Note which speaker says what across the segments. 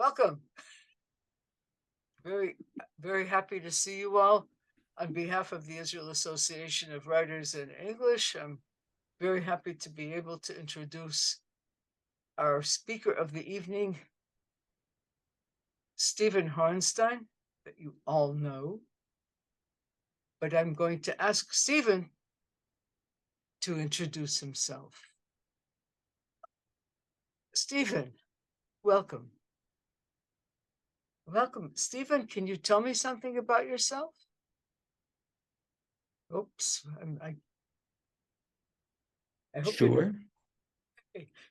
Speaker 1: Welcome. Very, very happy to see you all. On behalf of the Israel Association of Writers in English, I'm very happy to be able to introduce our speaker of the evening, Stephen Horenstein, that you all know. But I'm going to ask Stephen to introduce himself. Stephen, welcome. Welcome. Stephen, can you tell me something about yourself? Oops, I hope
Speaker 2: Sure.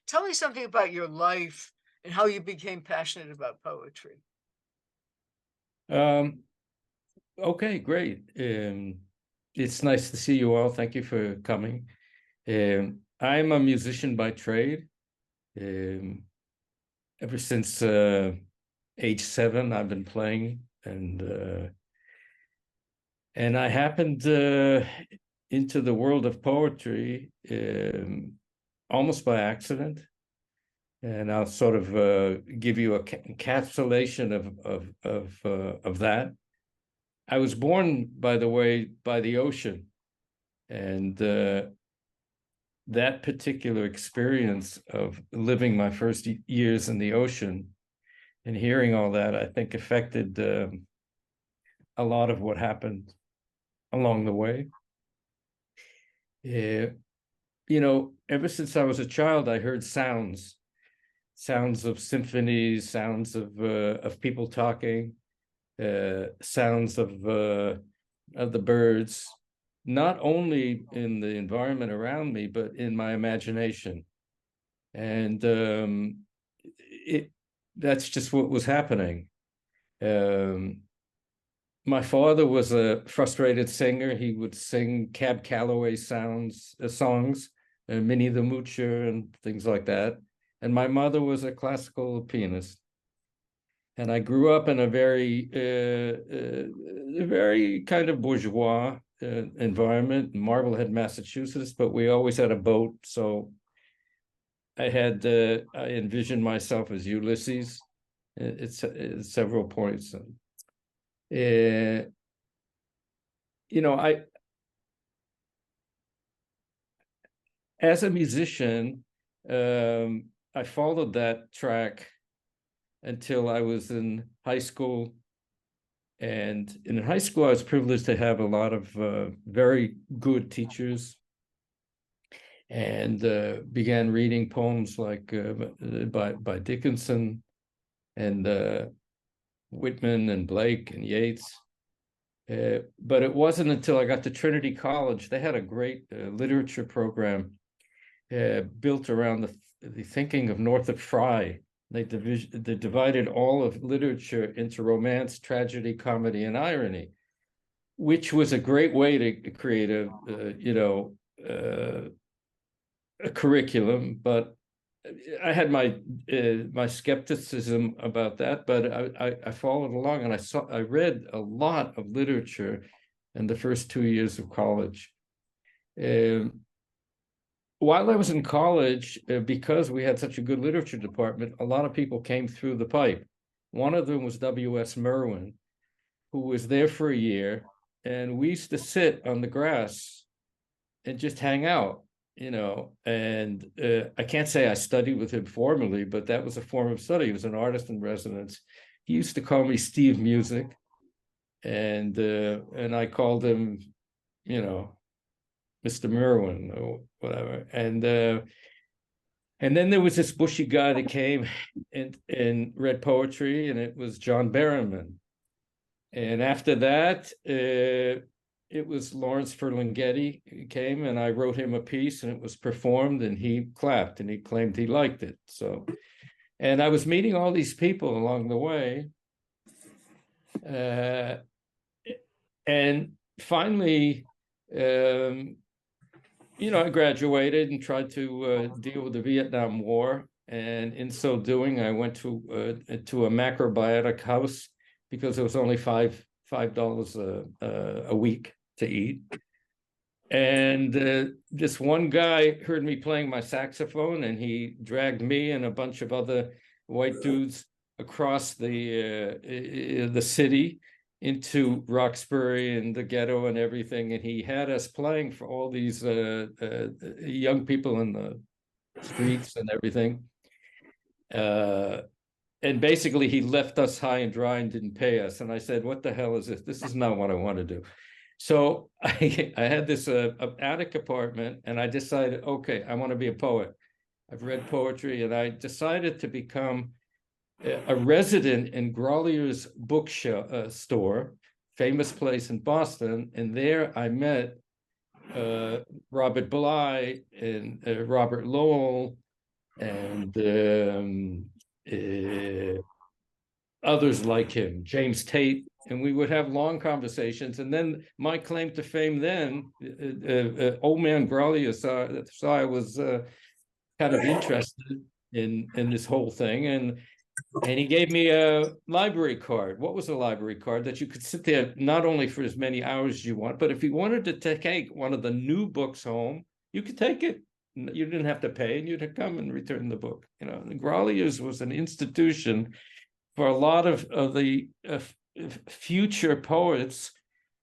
Speaker 1: Tell me something about your life and how you became passionate about poetry.
Speaker 2: Okay, great. It's nice to see you all. Thank you for coming. I'm a musician by trade. Ever since age 7, I've been playing, and I happened into the world of poetry almost by accident. And I'll sort of give you a encapsulation of that. I was born, by the way, by the ocean, and that particular experience of living my first years in the ocean and hearing all that, I think affected a lot of what happened along the way. Ever since I was a child, I heard sounds of symphonies, sounds of people talking, sounds of the birds, not only in the environment around me, but in my imagination. And that's just what was happening. My father was a frustrated singer. He would sing Cab Calloway songs, Minnie the Moocher and things like that. And my mother was a classical pianist. And I grew up in a very kind of bourgeois environment, Marblehead, Massachusetts, but we always had a boat. So I envisioned myself as Ulysses at several points. As a musician, I followed that track until I was in high school. And in high school, I was privileged to have a lot of very good teachers, and began reading poems like by Dickinson and Whitman and Blake and Yeats. But it wasn't until I got to Trinity College. They had a great literature program built around the thinking of Northrop Frye. They divided all of literature into romance, tragedy, comedy, and irony, which was a great way to create a curriculum. But I had my skepticism about that, but I followed along, and I read a lot of literature in the first 2 years of college. While I was in college, because we had such a good literature department, a lot of people came through the pipe. One of them was W.S. Merwin, who was there for a year, and we used to sit on the grass and just hang out, and I can't say I studied with him formally, but that was a form of study. He was an artist in residence. He used to call me Steve Music, and I called him, Mr. Merwin or whatever. And then there was this bushy guy that came and read poetry, and it was John Berryman. And after that, it was Lawrence Ferlinghetti. He came, and I wrote him a piece, and it was performed, and he clapped, and he claimed he liked it. So, and I was meeting all these people along the way. And finally, I graduated and tried to deal with the Vietnam War. And in so doing, I went to a macrobiotic house because it was only $5 a week to eat. And this one guy heard me playing my saxophone, and he dragged me and a bunch of other white dudes across the city into Roxbury and the ghetto and everything, and he had us playing for all these young people in the streets and everything. And basically, he left us high and dry and didn't pay us. And I said, "What the hell is this? This is not what I want to do." So I had this attic apartment, and I decided, okay, I want to be a poet. I've read poetry, and I decided to become a resident in Grolier's bookstore, famous place in Boston. And there I met Robert Bly and Robert Lowell and others like him, James Tate, and we would have long conversations. And then my claim to fame then, old man Grolier saw I was kind of interested in this whole thing, and he gave me a library card. What was a library card? That you could sit there not only for as many hours as you want, but if you wanted to take one of the new books home, you could take it. You didn't have to pay, and you'd come and return the book. You know, Grolier's was an institution for a lot of the future poets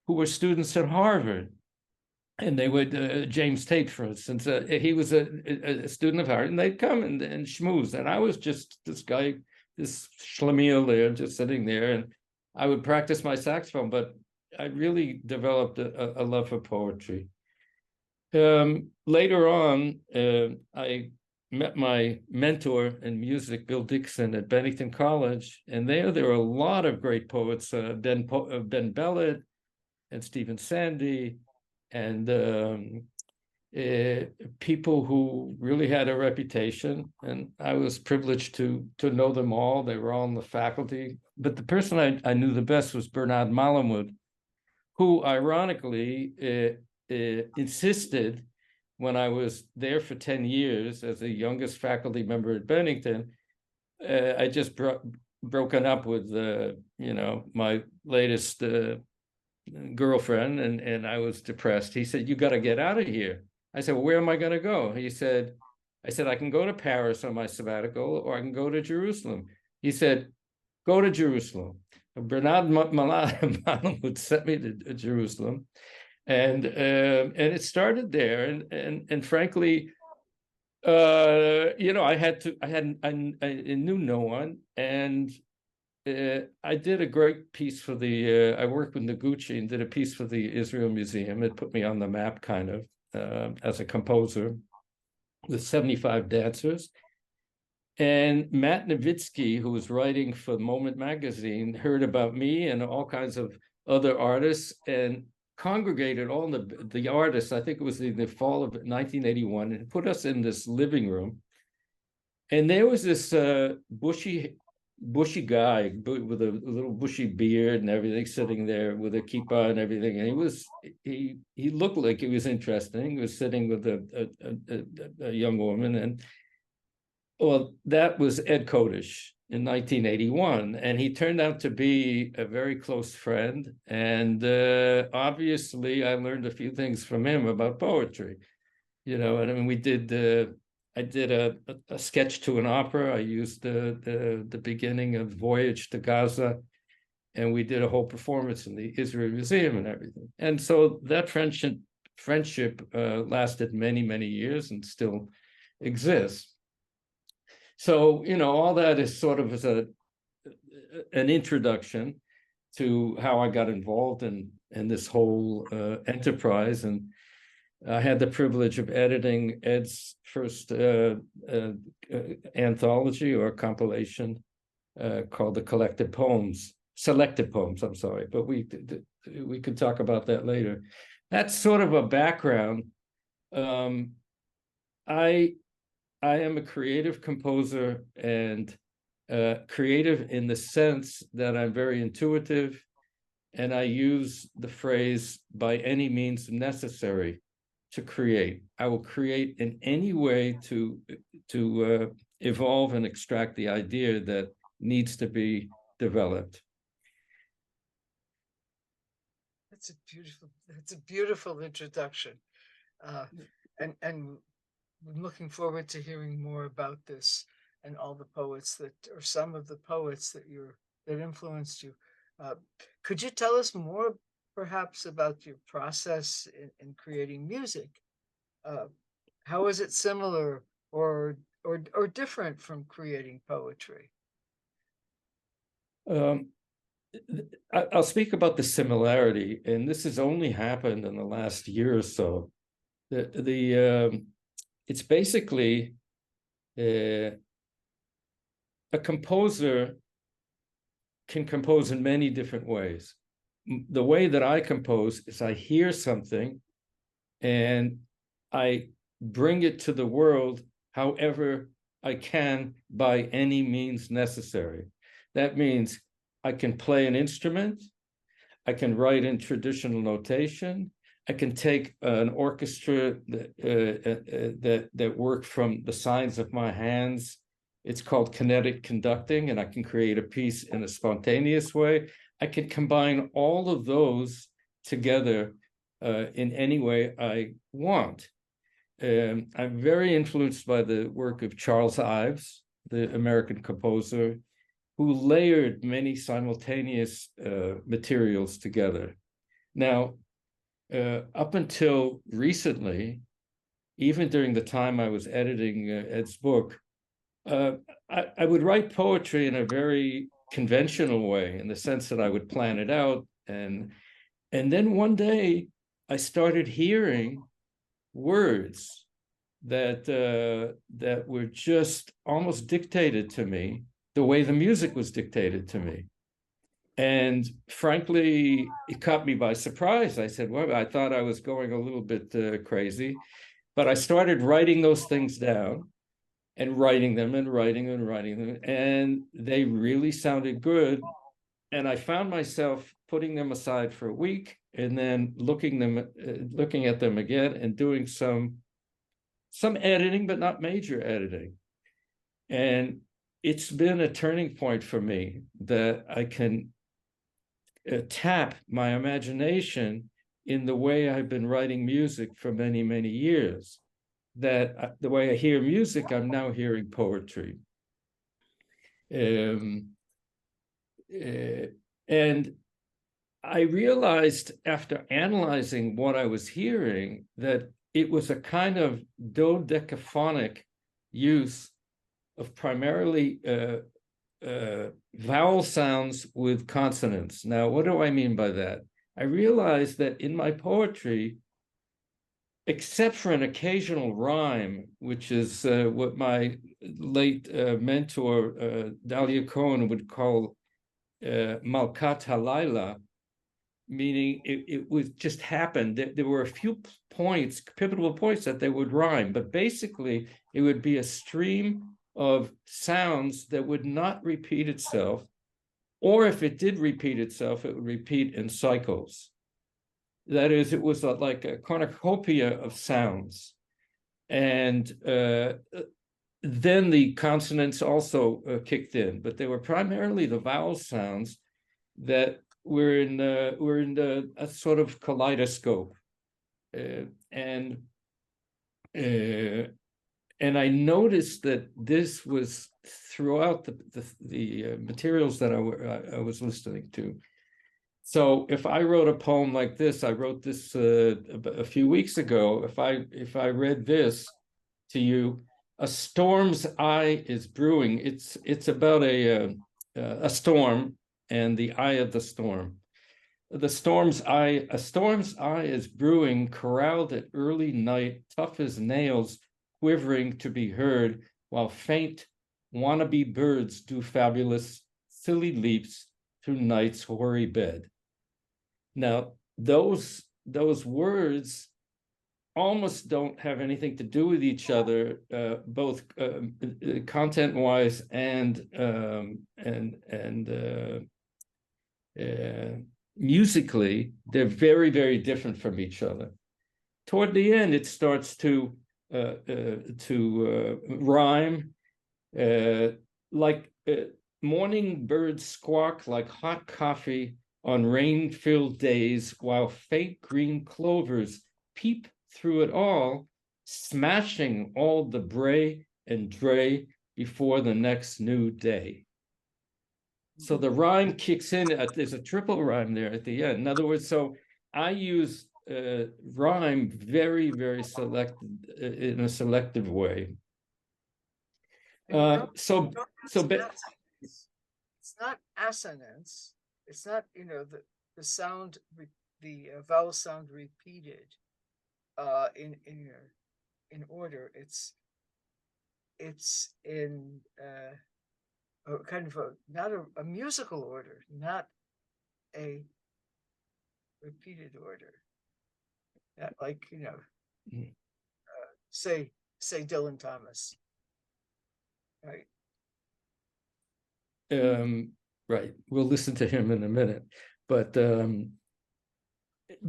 Speaker 2: who were students at Harvard. And they would, James Tate, for instance, he was a student of Harvard, and they'd come and schmooze. And I was just this guy, this schlemiel there, just sitting there. And I would practice my saxophone, but I really developed a love for poetry. Later on, I met my mentor in music, Bill Dixon, at Bennington College, and there were a lot of great poets, Ben Bellett and Stephen Sandy, and people who really had a reputation. And I was privileged to know them all. They were all in the faculty. But the person I knew the best was Bernard Malamud, who ironically insisted, when I was there for 10 years as the youngest faculty member at Bennington, I just broken up with, my latest girlfriend, and I was depressed. He said, "You got to get out of here." I said, "Well, where am I going to go?" I said, "I can go to Paris on my sabbatical, or I can go to Jerusalem." He said, "Go to Jerusalem." Bernard Malamud sent me to Jerusalem. And it started there, and frankly, I knew no one, and I did a great piece for I worked with Noguchi and did a piece for the Israel Museum. It put me on the map, kind of, as a composer, with 75 dancers. And Matt Nowitzki, who was writing for Moment magazine, heard about me and all kinds of other artists, and congregated all the artists. I think it was in the fall of 1981, and put us in this living room. And there was this bushy guy with a little bushy beard and everything, sitting there with a kippah and everything. And he looked like he was interesting. He was sitting with a young woman, and well, that was Ed Kodesh in 1981, and he turned out to be a very close friend. And obviously, I learned a few things from him about poetry. And I mean, I did a sketch to an opera. I used the beginning of Voyage to Gaza, and we did a whole performance in the Israel Museum and everything. And so that friendship lasted many, many years and still exists. So, all that is sort of as an introduction to how I got involved in this whole enterprise. And I had the privilege of editing Ed's first anthology or compilation called The Selected Poems, I'm sorry, but we could talk about that later. That's sort of a background. I am a creative composer, and creative in the sense that I'm very intuitive, and I use the phrase "by any means necessary" to create. I will create in any way to evolve and extract the idea that needs to be developed.
Speaker 1: That's a beautiful introduction, and I'm looking forward to hearing more about this. and all the poets that, or some of the poets that influenced you. Uh, could you tell us more, perhaps, about your process in creating music? Uh, how is it similar or different from creating poetry?
Speaker 2: Um, I'll speak about the similarity, and this has only happened in the last year or so. It's basically a composer can compose in many different ways. The way that I compose is I hear something and I bring it to the world however I can by any means necessary. That means I can play an instrument, I can write in traditional notation, I can take an orchestra that work from the signs of my hands. It's called kinetic conducting, and I can create a piece in a spontaneous way. I can combine all of those together in any way I want. I'm very influenced by the work of Charles Ives, the American composer, who layered many simultaneous materials together. Now, up until recently, even during the time I was editing Ed's book, I would write poetry in a very conventional way, in the sense that I would plan it out, and then one day I started hearing words that were just almost dictated to me the way the music was dictated to me. And frankly, it caught me by surprise. I said, well, I thought I was going a little bit crazy, but I started writing those things down and writing them and writing and writing them, and they really sounded good. And I found myself putting them aside for a week and then looking at them again and doing some editing, but not major editing. And it's been a turning point for me that I can tap my imagination in the way I've been writing music for many, many years. That the way I hear music, I'm now hearing poetry. Um, and I realized after analyzing what I was hearing that it was a kind of dodecaphonic use of primarily vowel sounds with consonants. Now, what do I mean by that? I realized that in my poetry, except for an occasional rhyme, which is what my late mentor, Dahlia Cohen, would call Malkat Halayla, meaning it would just happen. There were a few points, pivotal points, that they would rhyme, but basically it would be a stream of sounds that would not repeat itself, or if it did repeat itself, it would repeat in cycles. That is, it was like a cornucopia of sounds. And then the consonants also kicked in, but they were primarily the vowel sounds that were in a sort of kaleidoscope. And I noticed that this was throughout the materials that I was listening to. So if I wrote a poem like this, I wrote this a few weeks ago. If I read this to you, a storm's eye is brewing. It's about a storm and the eye of the storm. A storm's eye is brewing, corralled at early night, tough as nails, quivering to be heard, while faint wannabe birds do fabulous, silly leaps through night's hoary bed. Now, those words almost don't have anything to do with each other, both content-wise and musically. They're very, very different from each other. Toward the end, it starts to rhyme, like morning birds squawk like hot coffee on rain-filled days, while faint green clovers peep through it all, smashing all the bray and dray before the next new day. So the rhyme kicks in. There's a triple rhyme there at the end. In other words, so I use rhyme very, very in a selective way. So
Speaker 1: it's not assonance. It's not, you know, the sound, the vowel sound repeated in order. It's in a kind of not a musical order, not a repeated order. Not like, you know, say Dylan Thomas, right?
Speaker 2: Right. We'll listen to him in a minute. But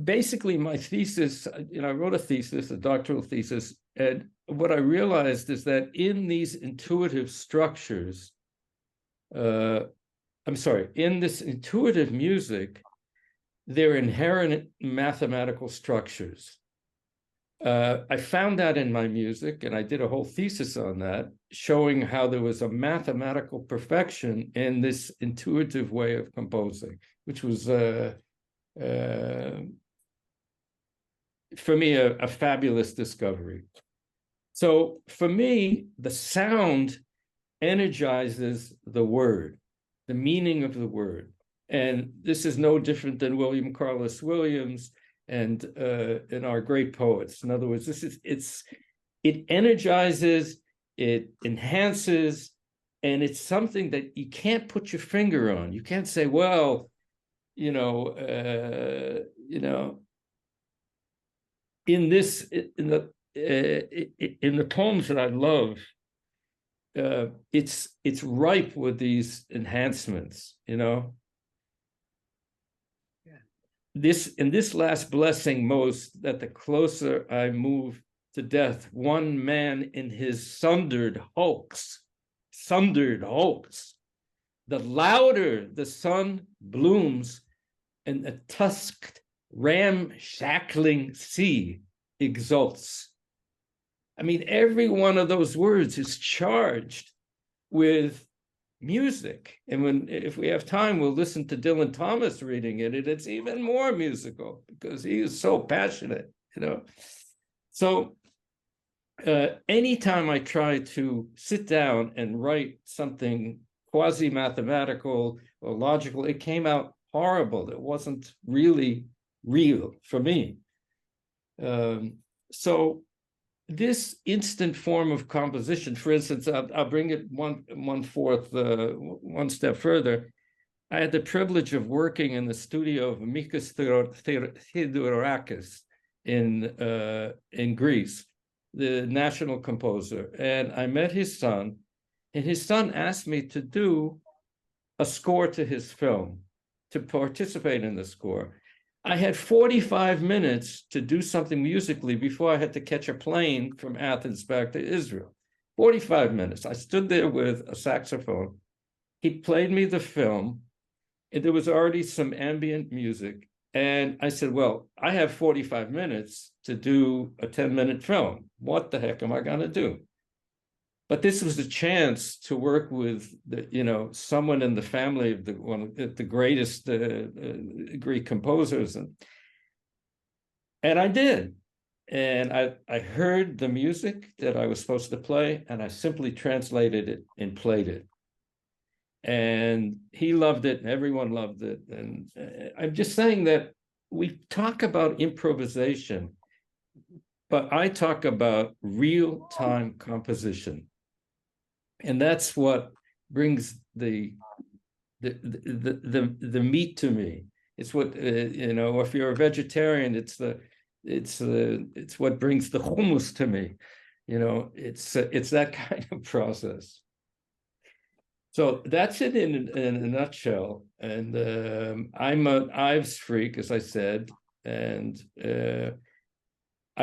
Speaker 2: basically, my thesis, you know, I wrote a thesis, a doctoral thesis, and what I realized is that in these intuitive structures, in this intuitive music, there are inherent mathematical structures. I found that in my music, and I did a whole thesis on that, showing how there was a mathematical perfection in this intuitive way of composing, which was, for me, a fabulous discovery. So for me, the sound energizes the word, the meaning of the word. And this is no different than William Carlos Williams and our great poets. In other words, it energizes, it enhances, and it's something that you can't put your finger on. You can't say, well, in the poems that I love, it's ripe with these enhancements, you know. In this last blessing most, that the closer I move to death, one man in his sundered hulks, the louder the sun blooms and the tusked ramshackling sea exults. I mean, every one of those words is charged with music. And if we have time, we'll listen to Dylan Thomas reading it, and it's even more musical because he is so passionate, you know. So anytime I try to sit down and write something quasi-mathematical or logical, it came out horrible. It wasn't really real for me. So this instant form of composition, for instance, I'll bring it one step further. I had the privilege of working in the studio of Mikis Theodorakis in Greece, the national composer, and I met his son, and his son asked me to do a score to his film, to participate in the score. I had 45 minutes to do something musically before I had to catch a plane from Athens back to Israel. 45 minutes. I stood there with a saxophone. He played me the film, and there was already some ambient music. And I said, well, I have 45 minutes to do a 10-minute film. What the heck am I going to do? But this was a chance to work with someone in the family of one of the greatest Greek composers, and I did. And I heard the music that I was supposed to play, and I simply translated it and played it. And he loved it, and everyone loved it. And I'm just saying that we talk about improvisation, but I talk about real-time composition. And that's what brings the meat to me. It's what if you're a vegetarian, it's what brings the hummus to me. It's that kind of process. So that's it in a nutshell. And I'm an Ives freak, as I said, and I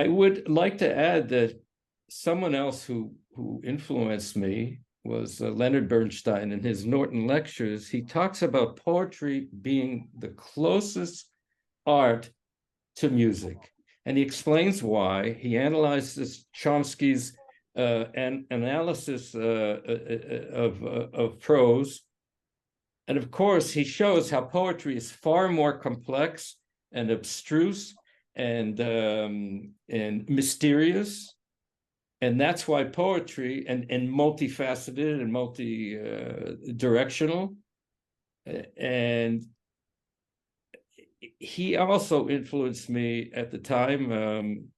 Speaker 2: would like to add that someone else who influenced me was Leonard Bernstein. In his Norton Lectures, he talks about poetry being the closest art to music. And he explains why. He analyzes Chomsky's and analysis of prose. And of course, he shows how poetry is far more complex and abstruse and mysterious. And that's why poetry and multifaceted and multi-directional. And he also influenced me at the time,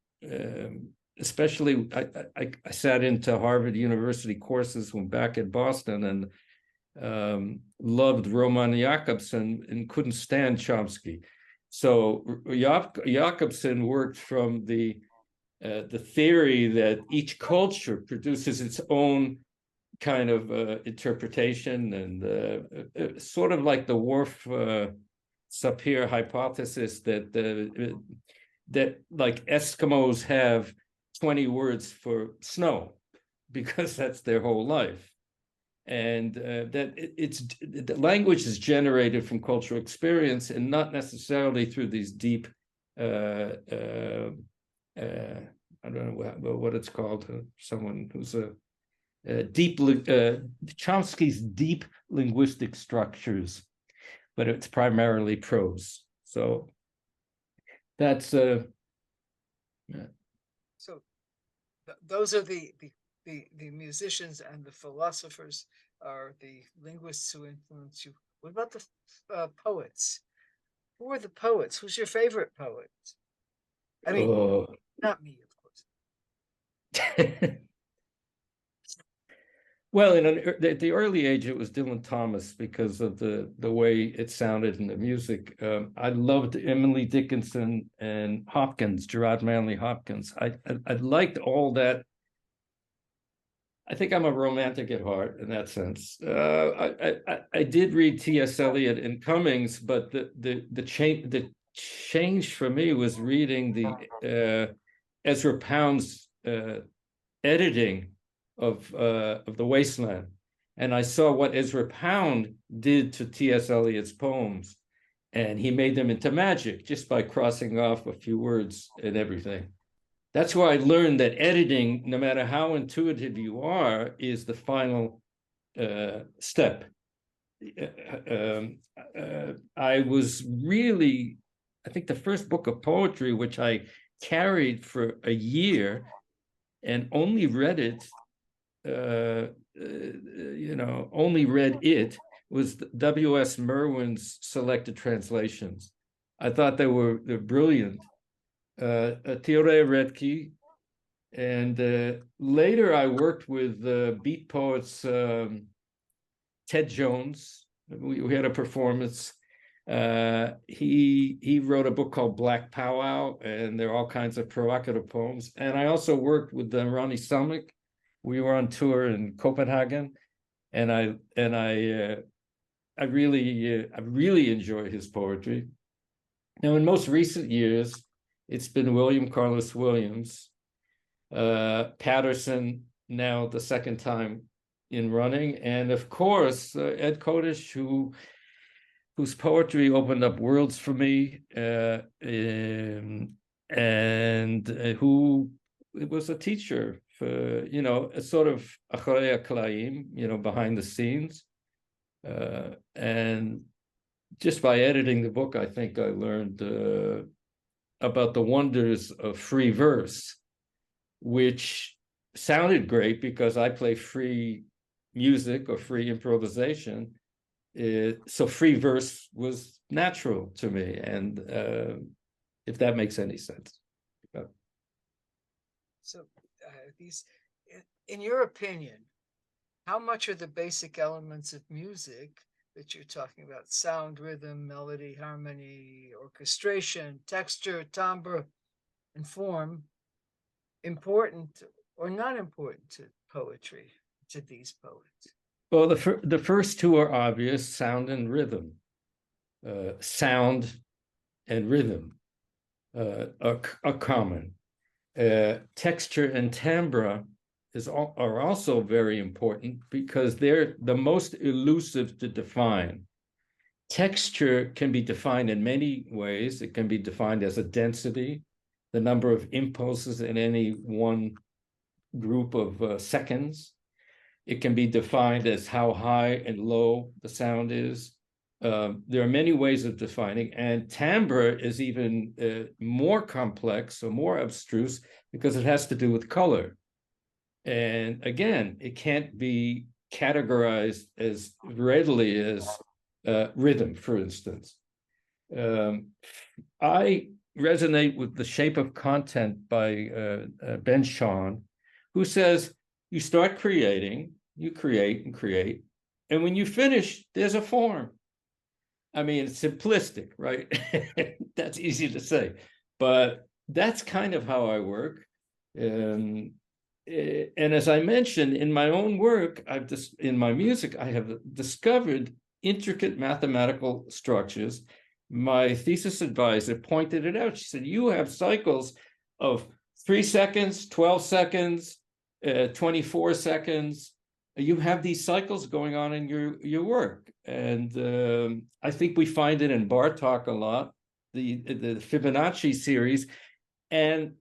Speaker 2: especially I sat into Harvard University courses when back in Boston, and loved Roman Jakobson and couldn't stand Chomsky. So Jakobson worked from the theory that each culture produces its own kind of interpretation, and sort of like the Worf Sapir hypothesis that like Eskimos have 20 words for snow because that's their whole life. And that the language is generated from cultural experience and not necessarily through these deep, I don't know what it's called, someone who's Chomsky's deep linguistic structures, but it's primarily prose. So that's
Speaker 1: So those are the musicians, and the philosophers are the linguists who influence you. What about the poets? Who are the poets? Who's your favorite poet? I mean, not me, of course.
Speaker 2: Well, at the early age, it was Dylan Thomas because of the way it sounded in the music. I loved Emily Dickinson and Hopkins, Gerard Manley Hopkins. I liked all that. I think I'm a romantic at heart in that sense. I did read T.S. Eliot and Cummings, but the change for me was reading the Ezra Pound's editing of The Wasteland, and I saw what Ezra Pound did to T.S. Eliot's poems, and he made them into magic just by crossing off a few words and everything. That's why I learned that editing, no matter how intuitive you are, is the final step. I was really, I think the first book of poetry, which I carried for a year and only read it, only read it, was W.S. Merwin's selected translations. I thought they're brilliant. Theodore Redke, and later I worked with beat poets Ted Jones. We had a performance. He wrote a book called Black Powwow, and there are all kinds of provocative poems. And I also worked with Ronnie Selnick. We were on tour in Copenhagen, and I really enjoy his poetry. Now, in most recent years, it's been William Carlos Williams, Patterson, now the second time in running, and of course Ed Kodish, whose poetry opened up worlds for me, and who was a teacher for, a sort of Alkalay-Gut, behind the scenes, and just by editing the book, I think I learned about the wonders of free verse, which sounded great because I play free music or free improvisation. So free verse was natural to me, and if that makes any sense.
Speaker 1: So these, in your opinion, how much are the basic elements of music that you're talking about, sound, rhythm, melody, harmony, orchestration, texture, timbre, and form, important or not important to poetry, to these poets?
Speaker 2: Well, the first two are obvious: sound and rhythm. Sound and rhythm are common. Texture and timbre are also very important because they're the most elusive to define. Texture can be defined in many ways. It can be defined as a density, the number of impulses in any one group of seconds. It can be defined as how high and low the sound is. There are many ways of defining, and timbre is even more complex or more abstruse because it has to do with color. And again, it can't be categorized as readily as rhythm, for instance. I resonate with The Shape of Content by Ben Shahn, who says you start creating, you create and create, and when you finish, there's a form. I mean, it's simplistic, right? That's easy to say, but that's kind of how I work. And as I mentioned, in my own work, in my music, I have discovered intricate mathematical structures. My thesis advisor pointed it out. She said, you have cycles of 3 seconds, 12 seconds, 24 seconds. You have these cycles going on in your work. And I think we find it in Bartók a lot, the Fibonacci series. And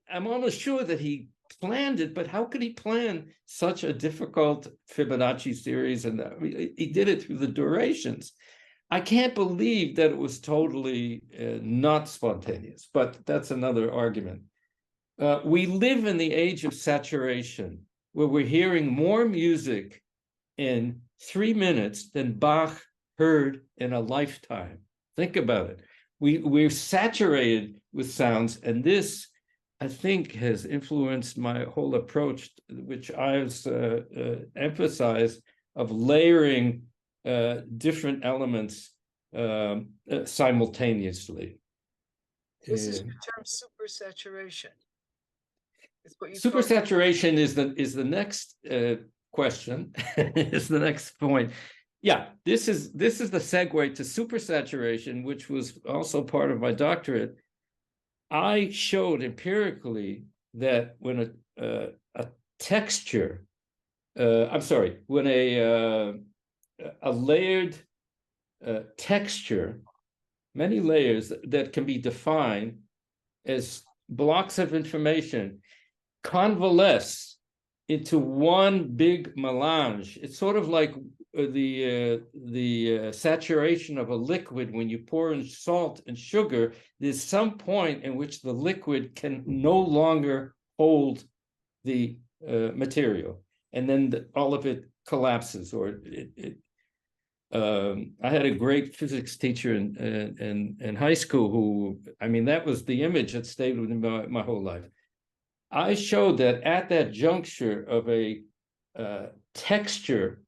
Speaker 2: I'm almost sure that he planned it, but how could he plan such a difficult Fibonacci series? And he did it through the durations. I can't believe that it was totally not spontaneous, but that's another argument. We live in the age of saturation, where we're hearing more music in 3 minutes than Bach heard in a lifetime. Think about it. We're saturated with sounds, and this, I think, has influenced my whole approach, which I've emphasized, of layering different elements simultaneously.
Speaker 1: This is your term, supersaturation. It's what you call
Speaker 2: Supersaturation is the next question. Is the next point. Yeah, this is the segue to supersaturation, which was also part of my doctorate. I showed empirically that when a texture, when a layered texture, many layers that can be defined as blocks of information, convalesce into one big melange. It's sort of like the saturation of a liquid when you pour in salt and sugar. There's some point in which the liquid can no longer hold the material, and then all of it collapses, or I had a great physics teacher in high school who, I mean, that was the image that stayed with me my whole life. I showed that at that juncture of a texture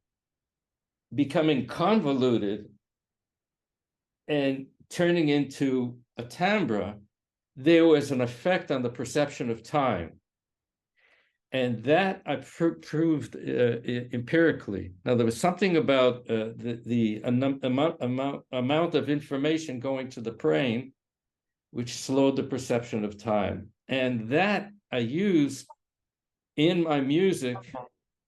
Speaker 2: becoming convoluted and turning into a timbre, there was an effect on the perception of time. And that I proved empirically. Now, there was something about the amount of information going to the brain, which slowed the perception of time. And that I use in my music.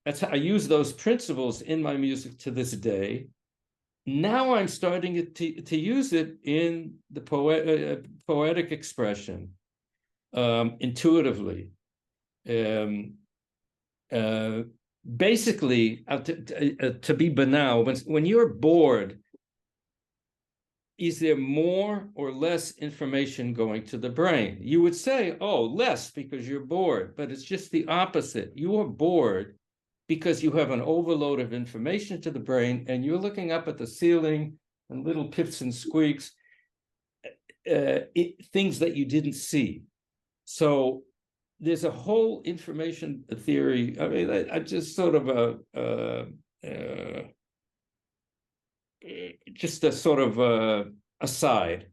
Speaker 2: I use those principles in my music to this day. Now I'm starting to use it in the poetic expression, intuitively. Basically, to be banal, when you're bored, is there more or less information going to the brain? You would say, oh, less, because you're bored, but it's just the opposite. You are bored because you have an overload of information to the brain, and you're looking up at the ceiling and little pips and squeaks, things that you didn't see. So there's a whole information theory. I mean, I just sort of just a sort of aside.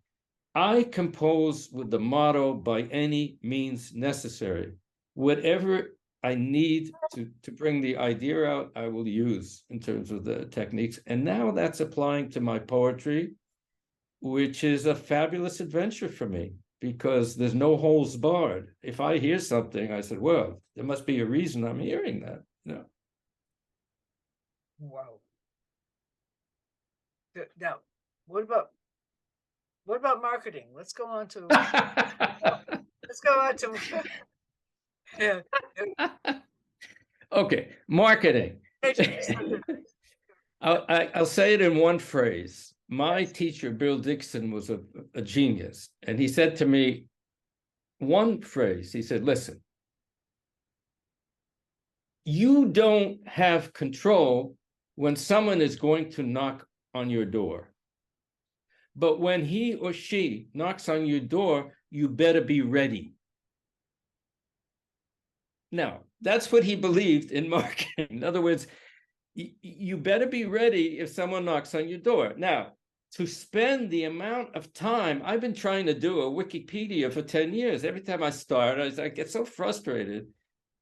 Speaker 2: I compose with the motto, by any means necessary. Whatever I need to bring the idea out, I will use in terms of the techniques. And now that's applying to my poetry, which is a fabulous adventure for me, because there's no holes barred. If I hear something, I said, well, there must be a reason I'm hearing that. No.
Speaker 1: wow. Now, what about marketing? Let's go on to Yeah.
Speaker 2: Okay, marketing. I'll say it in one phrase. My
Speaker 1: Yes.
Speaker 2: teacher, Bill Dixon, was a genius. And he said to me one phrase. He said, listen, you don't have control when someone is going to knock on your door. But when he or she knocks on your door, you better be ready. Now, that's what he believed in marketing. In other words, you better be ready if someone knocks on your door. Now, to spend the amount of time, I've been trying to do a Wikipedia for 10 years. Every time I start, I get so frustrated.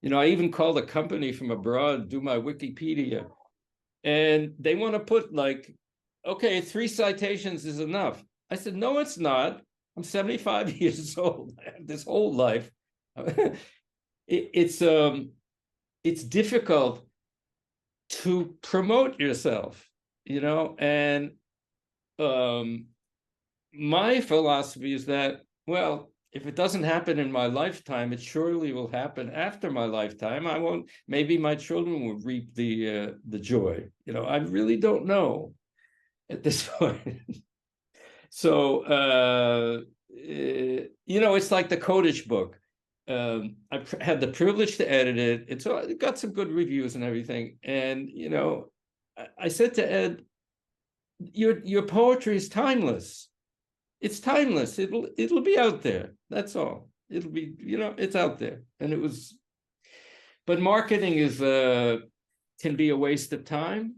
Speaker 2: You know, I even called a company from abroad to do my Wikipedia. And they want to put like, okay, 3 citations is enough. I said, no, it's not. I'm 75 years old. I have this whole life. It's difficult to promote yourself, you know, and my philosophy is that, well, if it doesn't happen in my lifetime, it surely will happen after my lifetime. I won't. Maybe my children will reap the joy. You know, I really don't know at this point. So, you know, it's like the Codish book. I had the privilege to edit it. It got some good reviews and everything. And you know, I said to Ed, your poetry is timeless. It's timeless. It'll be out there. That's all. It'll be, you know, it's out there. And it was, but marketing is can be a waste of time.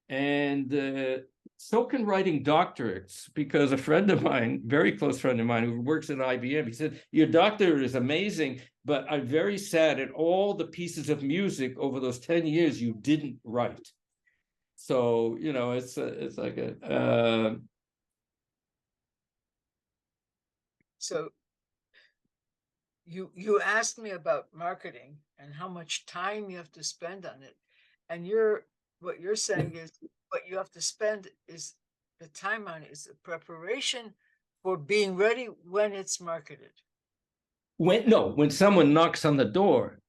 Speaker 2: And so can writing doctorates, because a friend of mine, very close friend of mine who works at IBM, he said, your doctorate is amazing, but I'm very sad at all the pieces of music over those 10 years you didn't write. So, you know, it's like
Speaker 1: So you asked me about marketing and how much time you have to spend on it. And what you're saying is what you have to spend is the time on it is the preparation for being ready when it's marketed.
Speaker 2: when someone knocks on the door,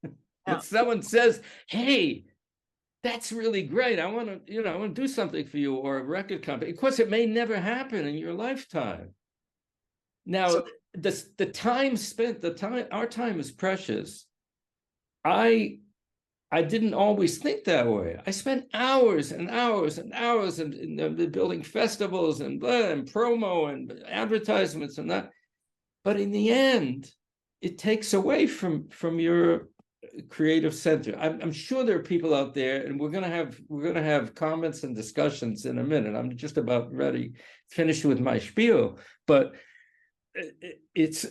Speaker 2: when
Speaker 1: Now,
Speaker 2: someone says, hey, that's really great. I want to, you know, I want to do something for you, or a record company. Of course, it may never happen in your lifetime.
Speaker 1: so
Speaker 2: Now, the time spent, our time is precious. I I didn't always think that way. I spent hours and hours and hours in building festivals and blah, and promo and advertisements and that. But in the end, it takes away from your creative center. I'm sure there are people out there, and we're gonna have comments and discussions in a minute. I'm just about ready, finished with my spiel, but it's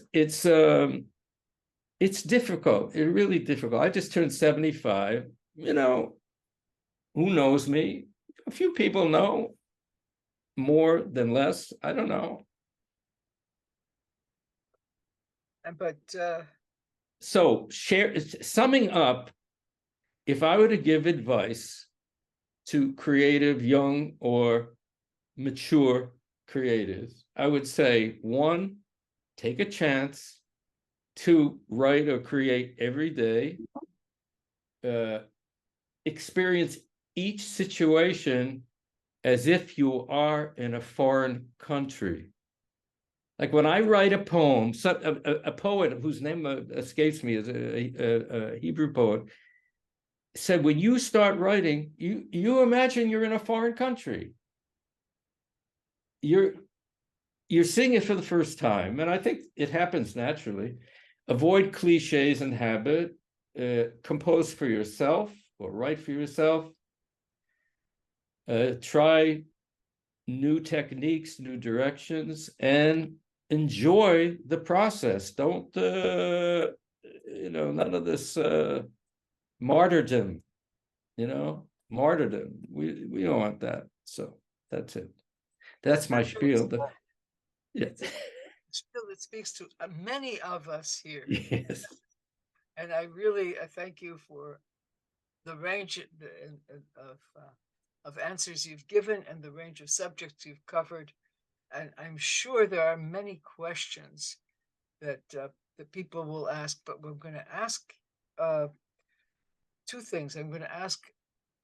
Speaker 2: difficult. It's really difficult. I just turned 75. You know, who knows me? A few people know, more than less. I don't know.
Speaker 1: but
Speaker 2: So, summing up, if I were to give advice to creative, young, or mature creatives, I would say, one, take a chance. Two, write or create every day. Experience each situation as if you are in a foreign country. Like when I write a poem, a poet whose name escapes me, is a Hebrew poet, said, when you start writing, you imagine you're in a foreign country. You're seeing it for the first time, and I think it happens naturally. Avoid cliches and habit. Compose for yourself or write for yourself. Try new techniques, new directions, and enjoy the process. Don't, none of this martyrdom, martyrdom. We don't want that. So that's it. That's my spiel. Yeah.
Speaker 1: still it speaks to many of us here.
Speaker 2: Yes.
Speaker 1: And I thank you for the range of answers you've given and the range of subjects you've covered. And I'm sure there are many questions that that people will ask, but we're going to ask two things. I'm going to ask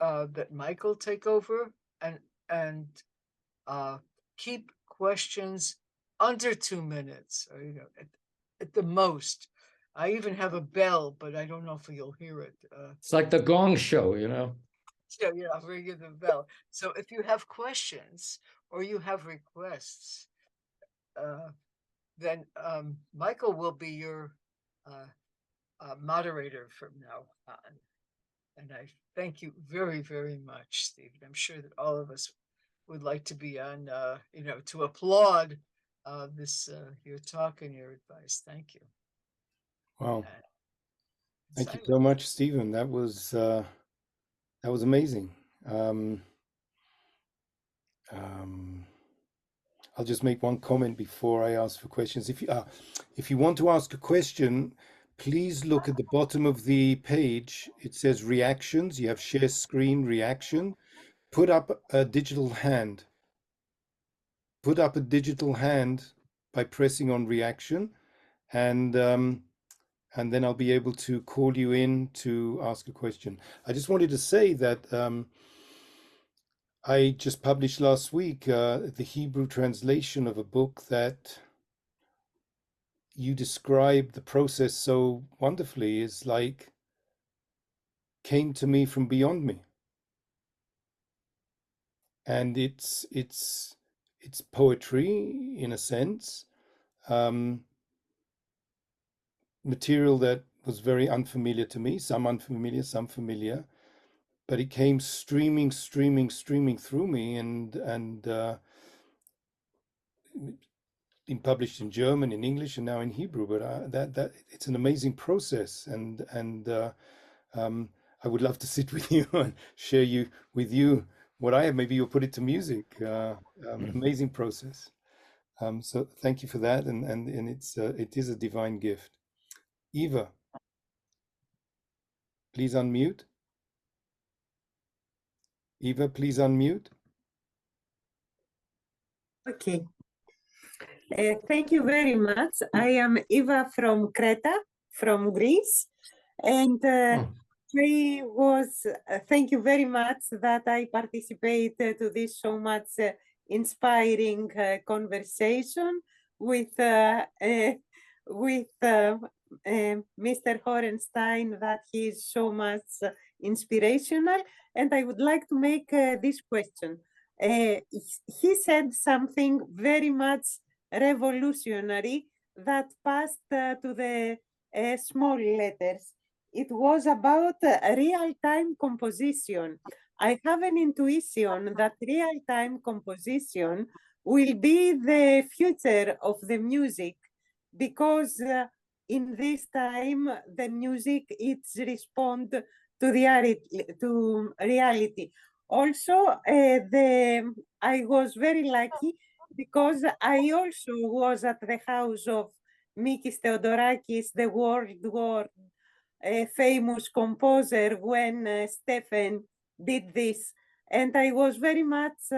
Speaker 1: that Michael take over and keep questions under 2 minutes, or at the most. I even have a bell, but I don't know if you'll hear it.
Speaker 2: It's like the Gong Show, you know.
Speaker 1: Yeah, I'll ring you the bell. So if you have questions or you have requests, then Michael will be your moderator from now on. And I thank you very, very much, Stephen. I'm sure that all of us would like to be on, to applaud this your talk and your advice. Thank you.
Speaker 3: Wow.
Speaker 1: And
Speaker 3: Thank you
Speaker 1: Simon.
Speaker 3: so much, Stephen. That was amazing. I'll just make one comment before I ask for questions. If you want to ask a question, please look at the bottom of the page. It says reactions. You have share screen reaction. Put up a digital hand. Put up a digital hand by pressing on reaction, and then I'll be able to call you in to ask a question. I just wanted to say that I just published last week the Hebrew translation of a book that you described the process so wonderfully. Is like came to me from beyond me, and it's poetry in a sense, material that was very unfamiliar to me, some unfamiliar, some familiar, but it came streaming through me, and been published in German, in English, and now in Hebrew. But that it's an amazing process, and I would love to sit with you and share with you what I have. Maybe you'll put it to music. Amazing process. So thank you for that, and it is a divine gift. Eva, please unmute. Eva, please unmute.
Speaker 4: Okay. Thank you very much. I am Eva from Creta, from Greece. And thank you very much that I participate to this so much inspiring conversation with Mr. Horenstein, that he is so much inspirational. And I would like to make this question. He said something very much revolutionary that passed to the small letters. It was about real-time composition. I have an intuition that real-time composition will be the future of the music, because in this time the music it's respond to reality. Also, I was very lucky because I also was at the house of Mikis Theodorakis, the world famous composer, when Stephen did this. And I was very much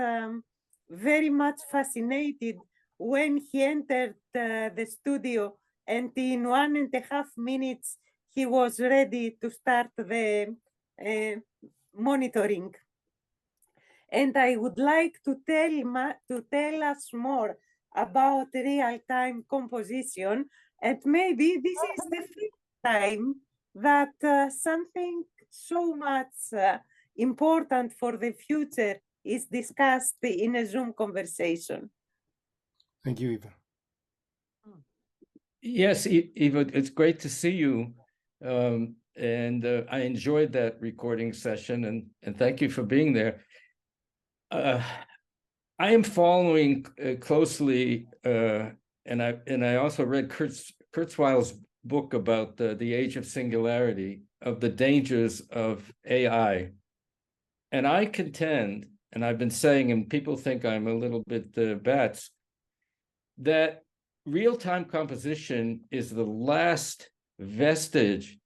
Speaker 4: fascinated when he entered the studio, and in 1.5 minutes, he was ready to start the monitoring. And I would like to tell us more about real-time composition, and maybe this is the first time that something so much important for the future is discussed in a Zoom conversation.
Speaker 3: Thank you, Eva.
Speaker 2: Yes, Eva, it's great to see you. And I enjoyed that recording session, and thank you for being there. I am following closely, and I also read Kurzweil's book about the age of singularity, of the dangers of AI. And I contend, and I've been saying, and people think I'm a little bit bats, that real-time composition is the last vestige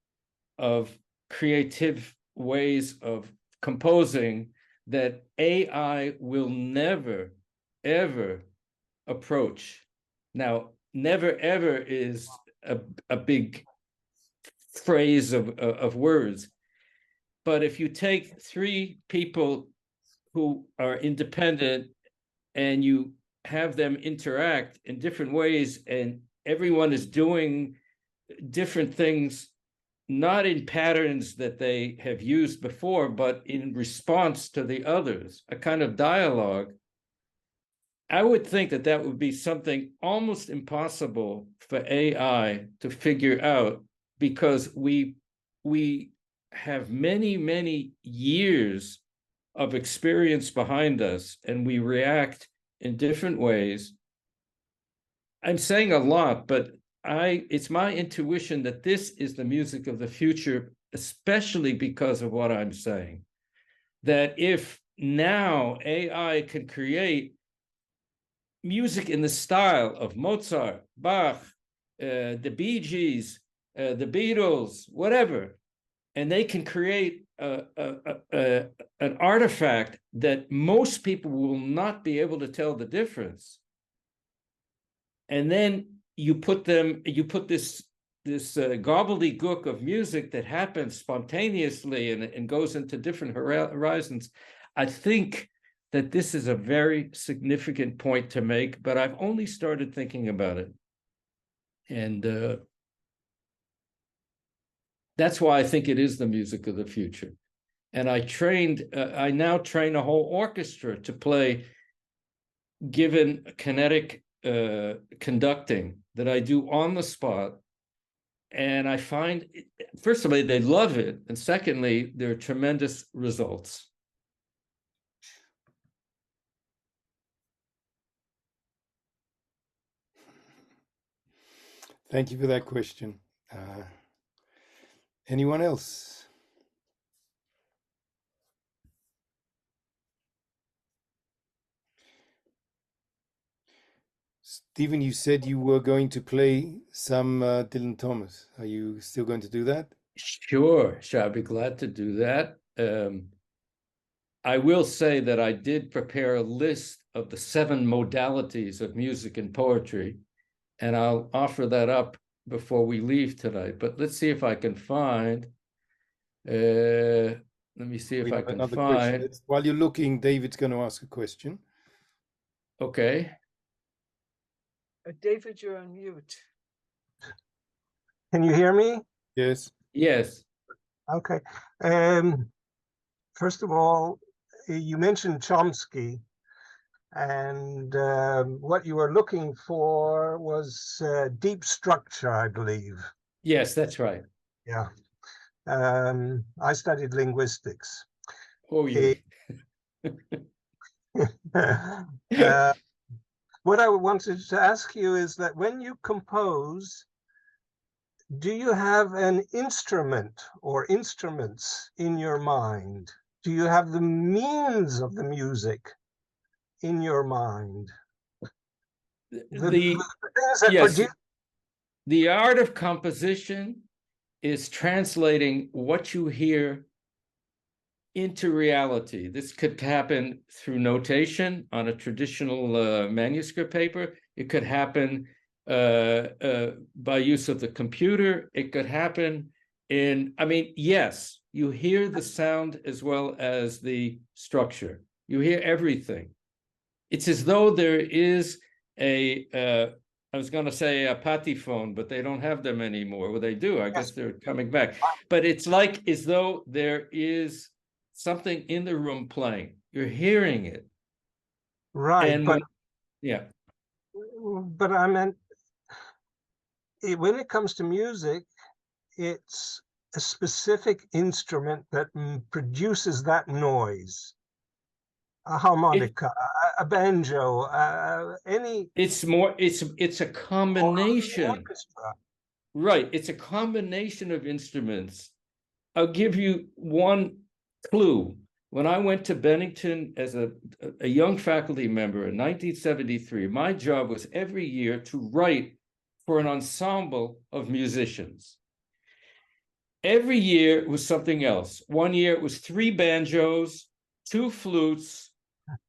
Speaker 2: of creative ways of composing that AI will never, ever approach. Now, never, ever is a big phrase of words. But if you take three people who are independent and you have them interact in different ways, and everyone is doing different things, not in patterns that they have used before, but in response to the others, a kind of dialogue, I would think that that would be something almost impossible for AI to figure out, because we have many years of experience behind us, and we react in different ways. I'm saying a lot, but it's my intuition that this is the music of the future, especially because of what I'm saying. That if now AI can create music in the style of Mozart, Bach, the Bee Gees, the Beatles, whatever, and they can create an artifact that most people will not be able to tell the difference, and then you put this gobbledygook of music that happens spontaneously and goes into different horizons, I think that this is a very significant point to make, but I've only started thinking about it. And that's why I think it is the music of the future. And I now train a whole orchestra to play, given kinetic conducting that I do on the spot. And I find, first of all, they love it. And secondly, there are tremendous results.
Speaker 3: Thank you for that question. Anyone else? Stephen, you said you were going to play some Dylan Thomas. Are you still going to do that?
Speaker 2: Sure, I'd be glad to do that. I will say that I did prepare a list of the 7 modalities of music and poetry, and I'll offer that up before we leave tonight. But let's see if I can find. Let me see if I can find.
Speaker 3: While you're looking, David's going to ask a question.
Speaker 2: Okay.
Speaker 1: David, you're on mute.
Speaker 5: Can you hear me?
Speaker 3: Yes.
Speaker 2: Yes.
Speaker 5: Okay. First of all, you mentioned Chomsky, and what you were looking for was deep structure, I believe.
Speaker 2: Yes, that's right.
Speaker 5: Yeah. I studied linguistics.
Speaker 2: Oh, you.
Speaker 5: What I wanted to ask you is that when you compose, do you have an instrument or instruments in your mind? Do you have the means of the music in your mind? The things that
Speaker 2: yes,
Speaker 5: produce.
Speaker 2: The art of composition is translating what you hear into reality. This could happen through notation on a traditional manuscript paper. It could happen by use of the computer. It could happen yes, you hear the sound as well as the structure. You hear everything. It's as though there is I was going to say a patyphone, but they don't have them anymore. Well, they do. I guess they're coming back. But it's like as though there is something in the room playing. You're hearing it.
Speaker 5: Right.
Speaker 2: And
Speaker 5: but I meant, when it comes to music, it's a specific instrument that produces that noise. A harmonica, a banjo, any.
Speaker 2: It's a combination. Right. It's a combination of instruments. I'll give you one clue. When I went to Bennington as a young faculty member in 1973, my job was every year to write for an ensemble of musicians. Every year it was something else. One year it was 3 banjos, 2 flutes,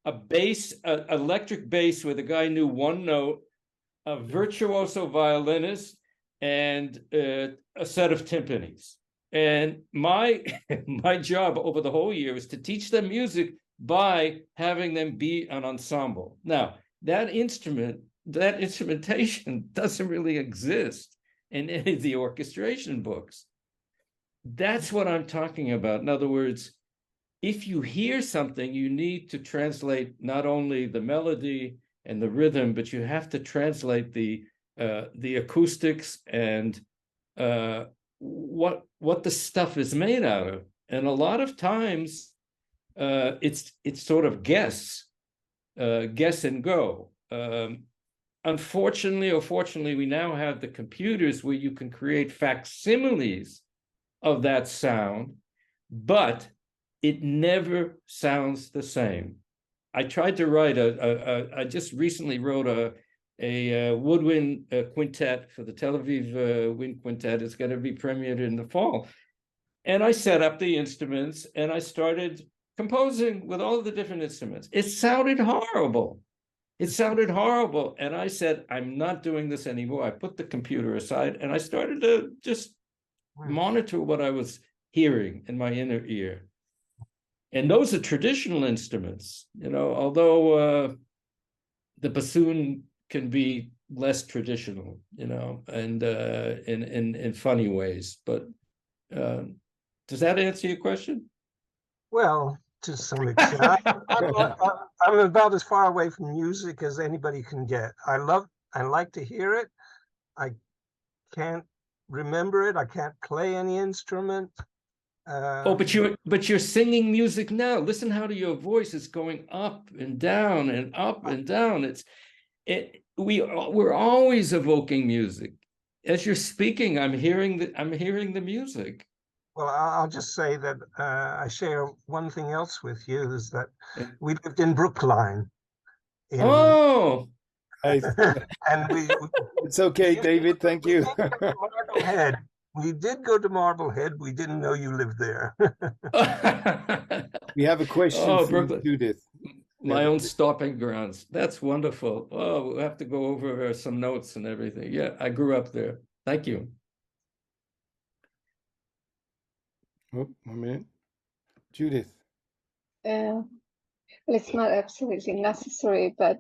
Speaker 2: a bass, electric bass where the guy knew one note, a virtuoso violinist, and a set of timpanis. And my my job over the whole year was to teach them music by having them be an ensemble. Now, that instrumentation doesn't really exist in any of the orchestration books. That's what I'm talking about. In other words, if you hear something, you need to translate not only the melody and the rhythm, but you have to translate the acoustics and what the stuff is made out of. And a lot of times, it's sort of guess and go. Unfortunately or fortunately, we now have the computers where you can create facsimiles of that sound, but it never sounds the same. I tried to write I just recently wrote a woodwind quintet for the Tel Aviv Wind Quintet. It's going to be premiered in the fall. And I set up the instruments and I started composing with all the different instruments. It sounded horrible. It sounded horrible. And I said, I'm not doing this anymore. I put the computer aside and I started to just monitor what I was hearing in my inner ear. And those are traditional instruments, you know, although the bassoon can be less traditional, you know, and in funny ways. But does that answer your question?
Speaker 5: Well, to some extent. I'm about as far away from music as anybody can get. I like to hear it. I can't remember it. I can't play any instrument.
Speaker 2: But you're singing music now. Listen how your voice is going up and down and up and down. We're always evoking music. As you're speaking, I'm hearing the music.
Speaker 5: Well, I'll just say that I share one thing else with you is that we lived in Brookline.
Speaker 2: Oh,
Speaker 5: and
Speaker 3: it's okay, David. Thank you.
Speaker 5: Marblehead. We did go to Marblehead. We didn't know you lived there.
Speaker 3: We have a question from Judith.
Speaker 2: My own stopping grounds. That's wonderful. Oh, we'll have to go over some notes and everything. Yeah, I grew up there. Thank you.
Speaker 3: Oh, 1 minute. Judith.
Speaker 6: Well, it's not absolutely necessary, but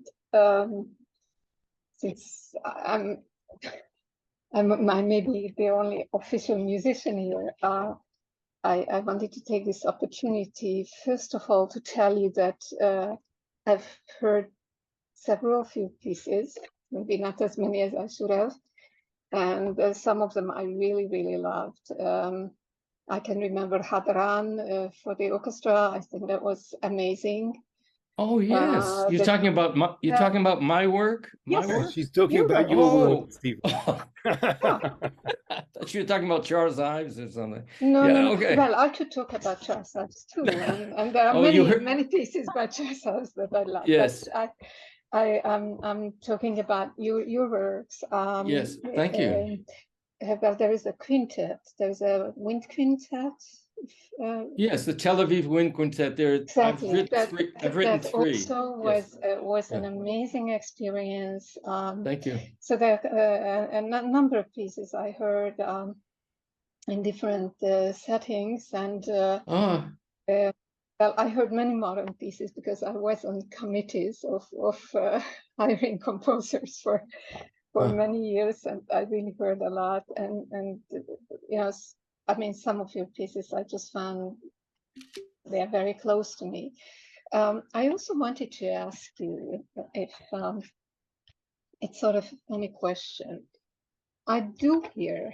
Speaker 6: since I may be the only official musician here, I wanted to take this opportunity, first of all, to tell you that I've heard several of your pieces, maybe not as many as I should have, and some of them I really, really loved. I can remember Hadran for the orchestra. I think that was amazing.
Speaker 2: Oh yes, you're talking about my work.
Speaker 6: Yes.
Speaker 2: Work?
Speaker 3: She's talking about your work, Steve.
Speaker 2: I thought you were talking about Charles Ives or something.
Speaker 6: No,
Speaker 2: yeah,
Speaker 6: no.
Speaker 2: Okay.
Speaker 6: Well, I could talk about Charles Ives too, and there are many pieces by Charles Ives that I love.
Speaker 2: Yes.
Speaker 6: But I'm talking about your works.
Speaker 2: Yes, thank you.
Speaker 6: Well, there is a quintet. There's a wind quintet.
Speaker 2: Yes, the Tel Aviv Wind Quintet. There,
Speaker 6: exactly.
Speaker 2: I've written three.
Speaker 6: Also was an amazing experience.
Speaker 2: Thank you.
Speaker 6: So there are a number of pieces I heard in different settings, and well, I heard many modern pieces because I was on committees of hiring composers for many years, and I really heard a lot. And you know, I mean, some of your pieces I just found they are very close to me. I also wanted to ask you if it's sort of a funny question. I do hear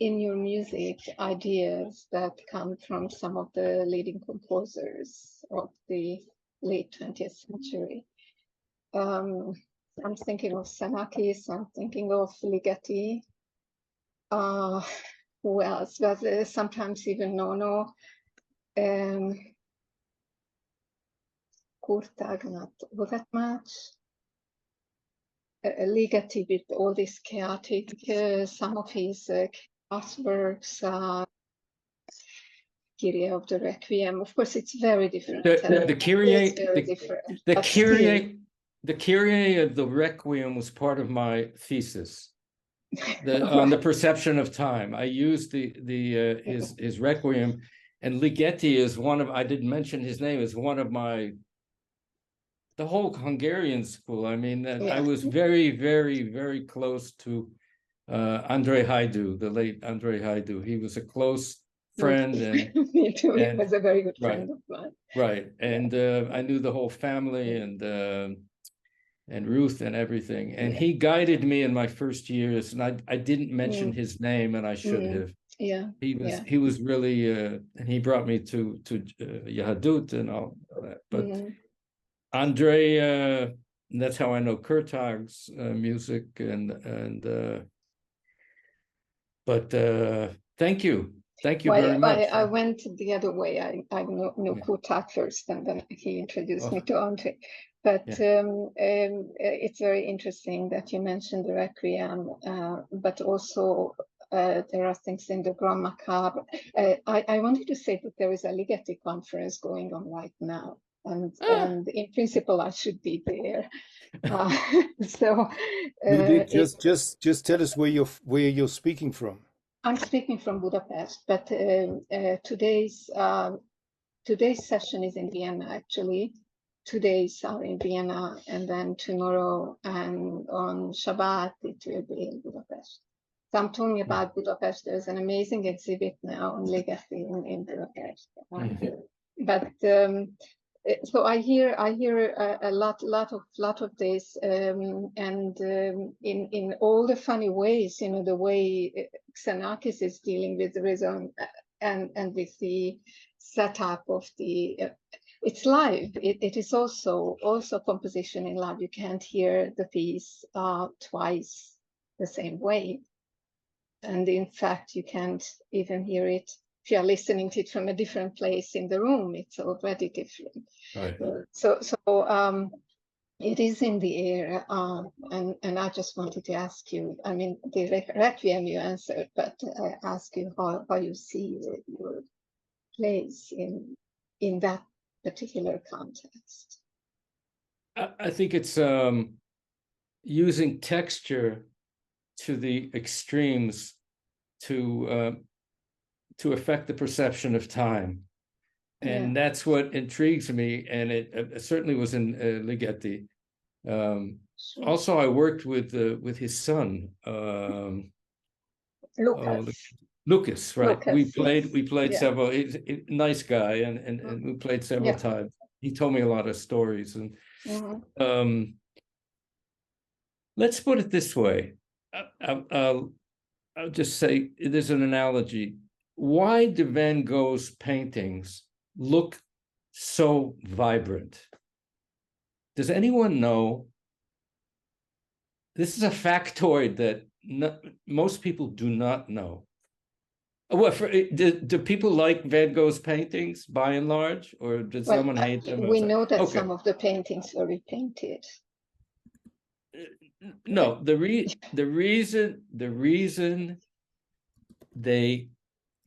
Speaker 6: in your music ideas that come from some of the leading composers of the late 20th century. I'm thinking of Xenakis, I'm thinking of Ligeti. Who else? But sometimes even Nono. Kurtag, not that much. Ligeti with all this chaotic, some of his artworks, Kyrie of the Requiem. Of course, it's very different.
Speaker 2: The Kyrie,
Speaker 6: the
Speaker 2: Kyrie of the Requiem was part of my thesis. on the perception of time. I used his Requiem, and Ligeti is one of, I didn't mention his name, is one of the whole Hungarian school. I mean, I was very, very, very close to Andrei Haidú, the late Andrei Haidú. He was a close friend, and
Speaker 6: me too. He was a very good friend of mine.
Speaker 2: Right, and I knew the whole family, and Ruth and everything. And he guided me in my first years, and I didn't mention his name, and I should have.
Speaker 6: Yeah,
Speaker 2: he was really, and he brought me to Yahadut and all that. But Andrei, that's how I know Kurtag's music, but thank you very much.
Speaker 6: I went the other way. I knew Kurtag first, and then he introduced me to Andrei. But it's very interesting that you mentioned the Requiem, but also there are things in the Grand Macabre. I wanted to say that there is a Ligeti conference going on right now, and in principle I should be there. So
Speaker 3: just tell us where you're speaking from.
Speaker 6: I'm speaking from Budapest, but today's session is in Vienna, actually. 2 days are in Vienna, and then tomorrow and on Shabbat it will be in Budapest. So I'm talking about Budapest. There's an amazing exhibit now on Ligeti in Budapest. But so I hear a lot of this, and in all the funny ways, you know, the way Xenakis is dealing with the rhythm and with the setup of the. It's live. It is also composition in live. You can't hear the piece twice the same way, and in fact, you can't even hear it if you are listening to it from a different place in the room. It's already different.
Speaker 2: Right.
Speaker 6: So it is in the air, and I just wanted to ask you. I mean, the Requiem you answered, but I ask you how you see your place in that particular context.
Speaker 2: I think it's using texture to the extremes to affect the perception of time, and that's what intrigues me. And it certainly was in Ligeti. Also, I worked with his son, Lucas, right?
Speaker 6: Lucas,
Speaker 2: we played several. He's a nice guy, and we played several times. He told me a lot of stories, and let's put it this way. I'll just say there's an analogy. Why do Van Gogh's paintings look so vibrant? Does anyone know? This is a factoid that most people do not know. Well, do people like Van Gogh's paintings by and large, or did someone hate them?
Speaker 6: We know that some of the paintings were repainted.
Speaker 2: No, the reason they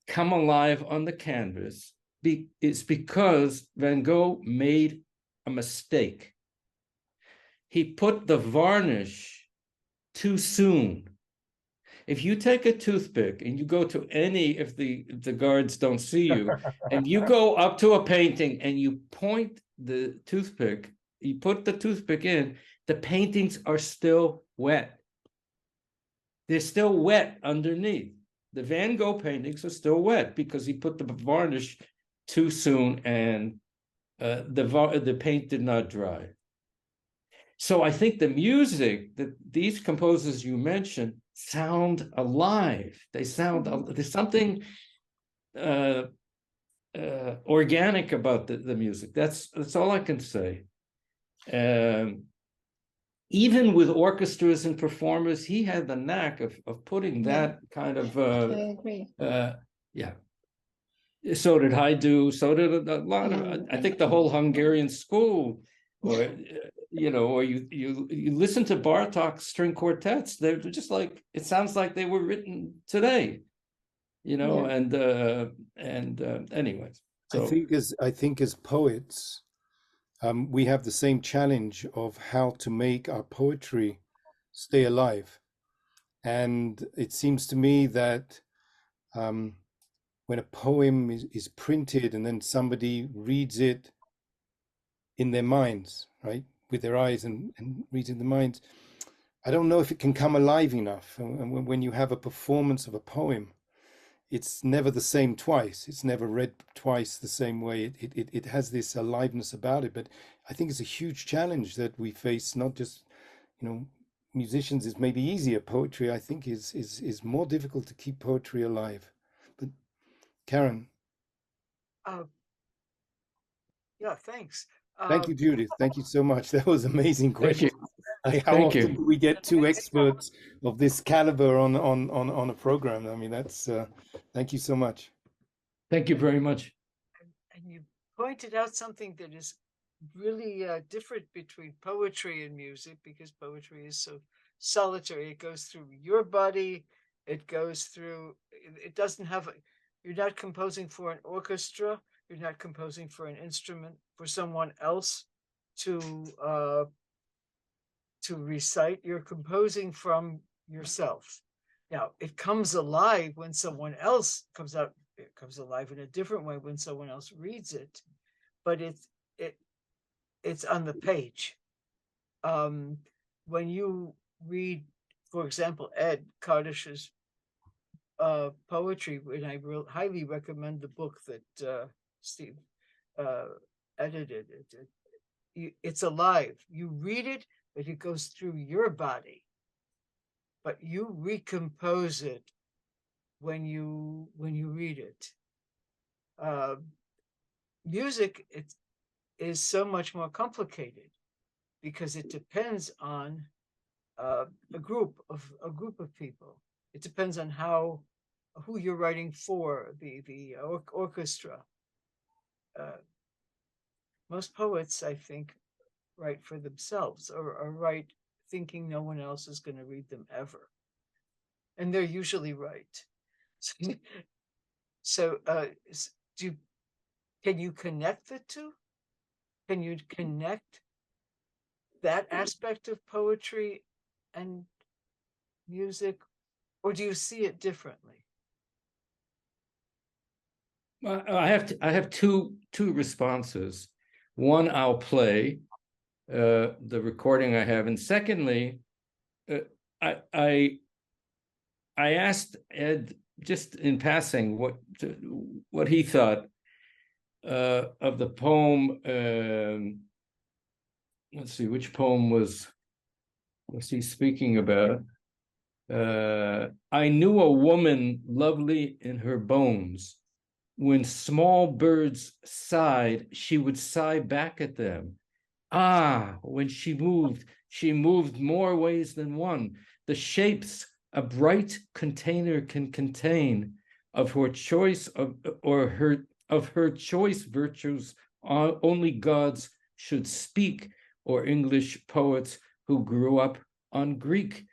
Speaker 2: come alive on the canvas is because Van Gogh made a mistake. He put the varnish too soon. If you take a toothpick and you go to any, if the guards don't see you, and you go up to a painting and you point the toothpick, you put the toothpick in, the paintings are still wet. They're still wet underneath. The Van Gogh paintings are still wet because he put the varnish too soon, and the paint did not dry. So I think the music that these composers you mentioned sound alive. They sound, there's something organic about the music. That's all I can say. Even with orchestras and performers, he had the knack of putting that kind of.
Speaker 6: I agree.
Speaker 2: So did Haidú. So did a lot of. I think the whole Hungarian school, or or you listen to Bartók's string quartets. They're just like, it sounds like they were written today. And anyways. So
Speaker 3: I think as poets. We have the same challenge of how to make our poetry stay alive. And it seems to me that when a poem is printed and then somebody reads it in their minds, right, with their eyes and reads in the minds, I don't know if it can come alive enough. And when you have a performance of a poem, it's never the same twice. It's never read twice the same way. It has this aliveness about it. But I think it's a huge challenge that we face, not just, musicians is maybe easier. Poetry, I think, is more difficult to keep poetry alive. But Karen.
Speaker 1: Yeah, thanks.
Speaker 3: Thank you, Judith. Thank you so much. That was amazing question. How
Speaker 2: Thank
Speaker 3: often
Speaker 2: you.
Speaker 3: do we get two experts of this caliber on a program? I mean, that's thank you so much.
Speaker 2: Thank you very much.
Speaker 1: And you pointed out something that is really different between poetry and music, because poetry is so solitary. It goes through your body. It goes through, it doesn't have, you're not composing for an orchestra. You're not composing for an instrument, for someone else to recite. You're composing from yourself. Now, it comes alive when someone else comes out. It comes alive in a different way when someone else reads it, but it's on the page. When you read, for example, Ed Kardash's poetry, and I highly recommend the book that Steve edited. It's alive. You read it, but it goes through your body. But you recompose it when you read it. Music is so much more complicated because it depends on a group of people. It depends on who you're writing for, the orchestra. Most poets, I think, write for themselves or write thinking no one else is going to read them ever. And they're usually right. So can you connect the two? Can you connect that aspect of poetry and music, or do you see it differently?
Speaker 2: I have two responses. One, I'll play the recording I have, and secondly, I asked Ed just in passing what he thought of the poem. Let's see, which poem was he speaking about? I knew a woman lovely in her bones. When small birds sighed, she would sigh back at them. Ah, when she moved more ways than one. The shapes a bright container can contain of her choice of her choice virtues only gods should speak, or English poets who grew up on Greek.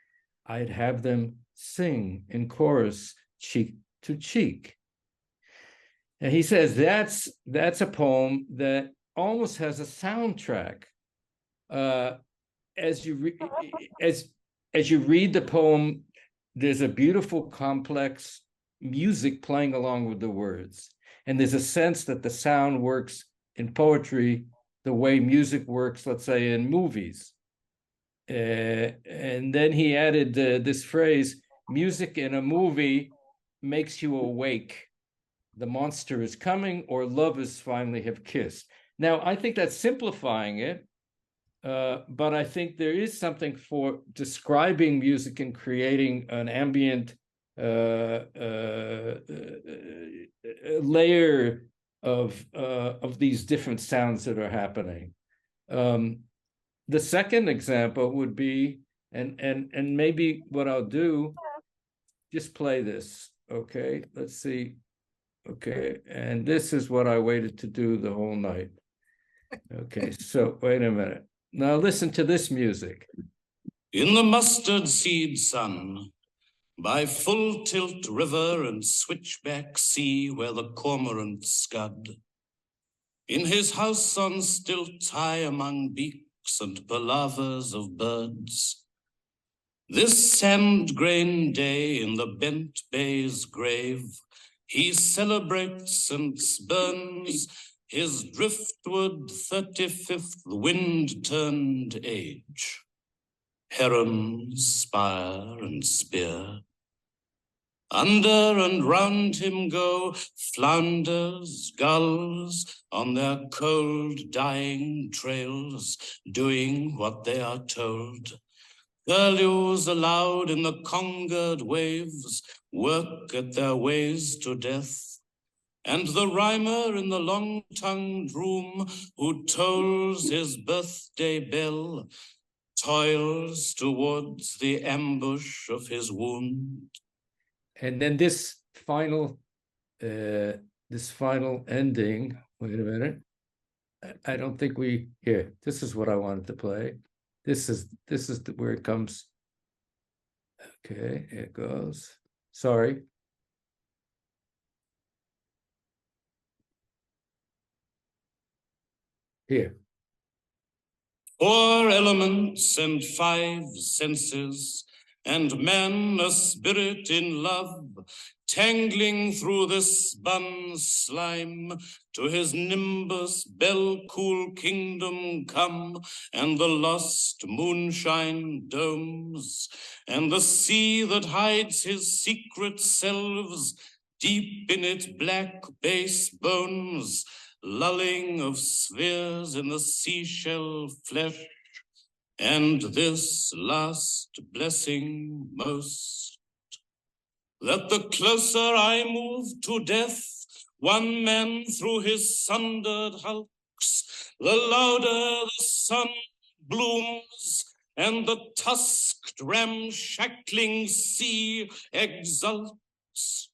Speaker 2: I'd have them sing in chorus, cheek to cheek. And he says that's a poem that almost has a soundtrack. As you read the poem, there's a beautiful, complex music playing along with the words, and there's a sense that the sound works in poetry the way music works, let's say, in movies. And then he added this phrase: "Music in a movie makes you awake. The monster is coming, or lovers finally have kissed." Now, I think that's simplifying it, but I think there is something for describing music and creating an ambient layer of these different sounds that are happening. The second example would be, and maybe what I'll do, just play this. Okay, let's see. Okay, and this is what I waited to do the whole night. Okay, so wait a minute. Now listen to this music.
Speaker 7: In the mustard seed sun, by full tilt river and switchback sea where the cormorants scud, in his house on stilts high among beaks and palavers of birds, This sand-grain day in the bent bay's grave, he celebrates and spurns his driftward 35th wind-turned age. Heron, spire, and spear. Under and round him go flounders, gulls, on their cold, dying trails, doing what they are told. Curlews aloud in the congered waves work at their ways to death. And the rhymer in the long-tongued room who tolls his birthday bell toils towards the ambush of his wound.
Speaker 2: And then this final ending, wait a minute. I don't think here, this is what I wanted to play. This is where it comes. Okay, here it goes. Sorry. Here.
Speaker 7: 4 elements and 5 senses, and man a spirit in love, tangling through this spun slime, to his nimbus bell-cool kingdom come, and the lost moonshine domes, and the sea that hides his secret selves, deep in its black base bones, lulling of spheres in the seashell flesh, and this last blessing most, that the closer I move to death, one man through his sundered hulks, the louder the sun blooms, and the tusked ramshackling sea exults.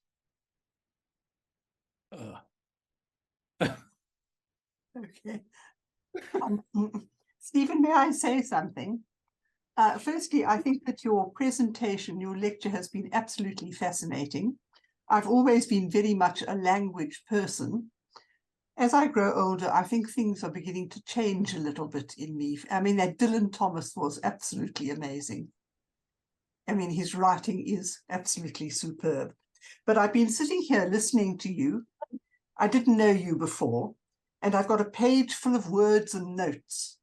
Speaker 8: Okay. Stephen, may I say something? Firstly, I think that your presentation, your lecture has been absolutely fascinating. I've always been very much a language person. As I grow older, I think things are beginning to change a little bit in me. I mean, that Dylan Thomas was absolutely amazing. I mean, his writing is absolutely superb. But I've been sitting here listening to you. I didn't know you before, and I've got a page full of words and notes,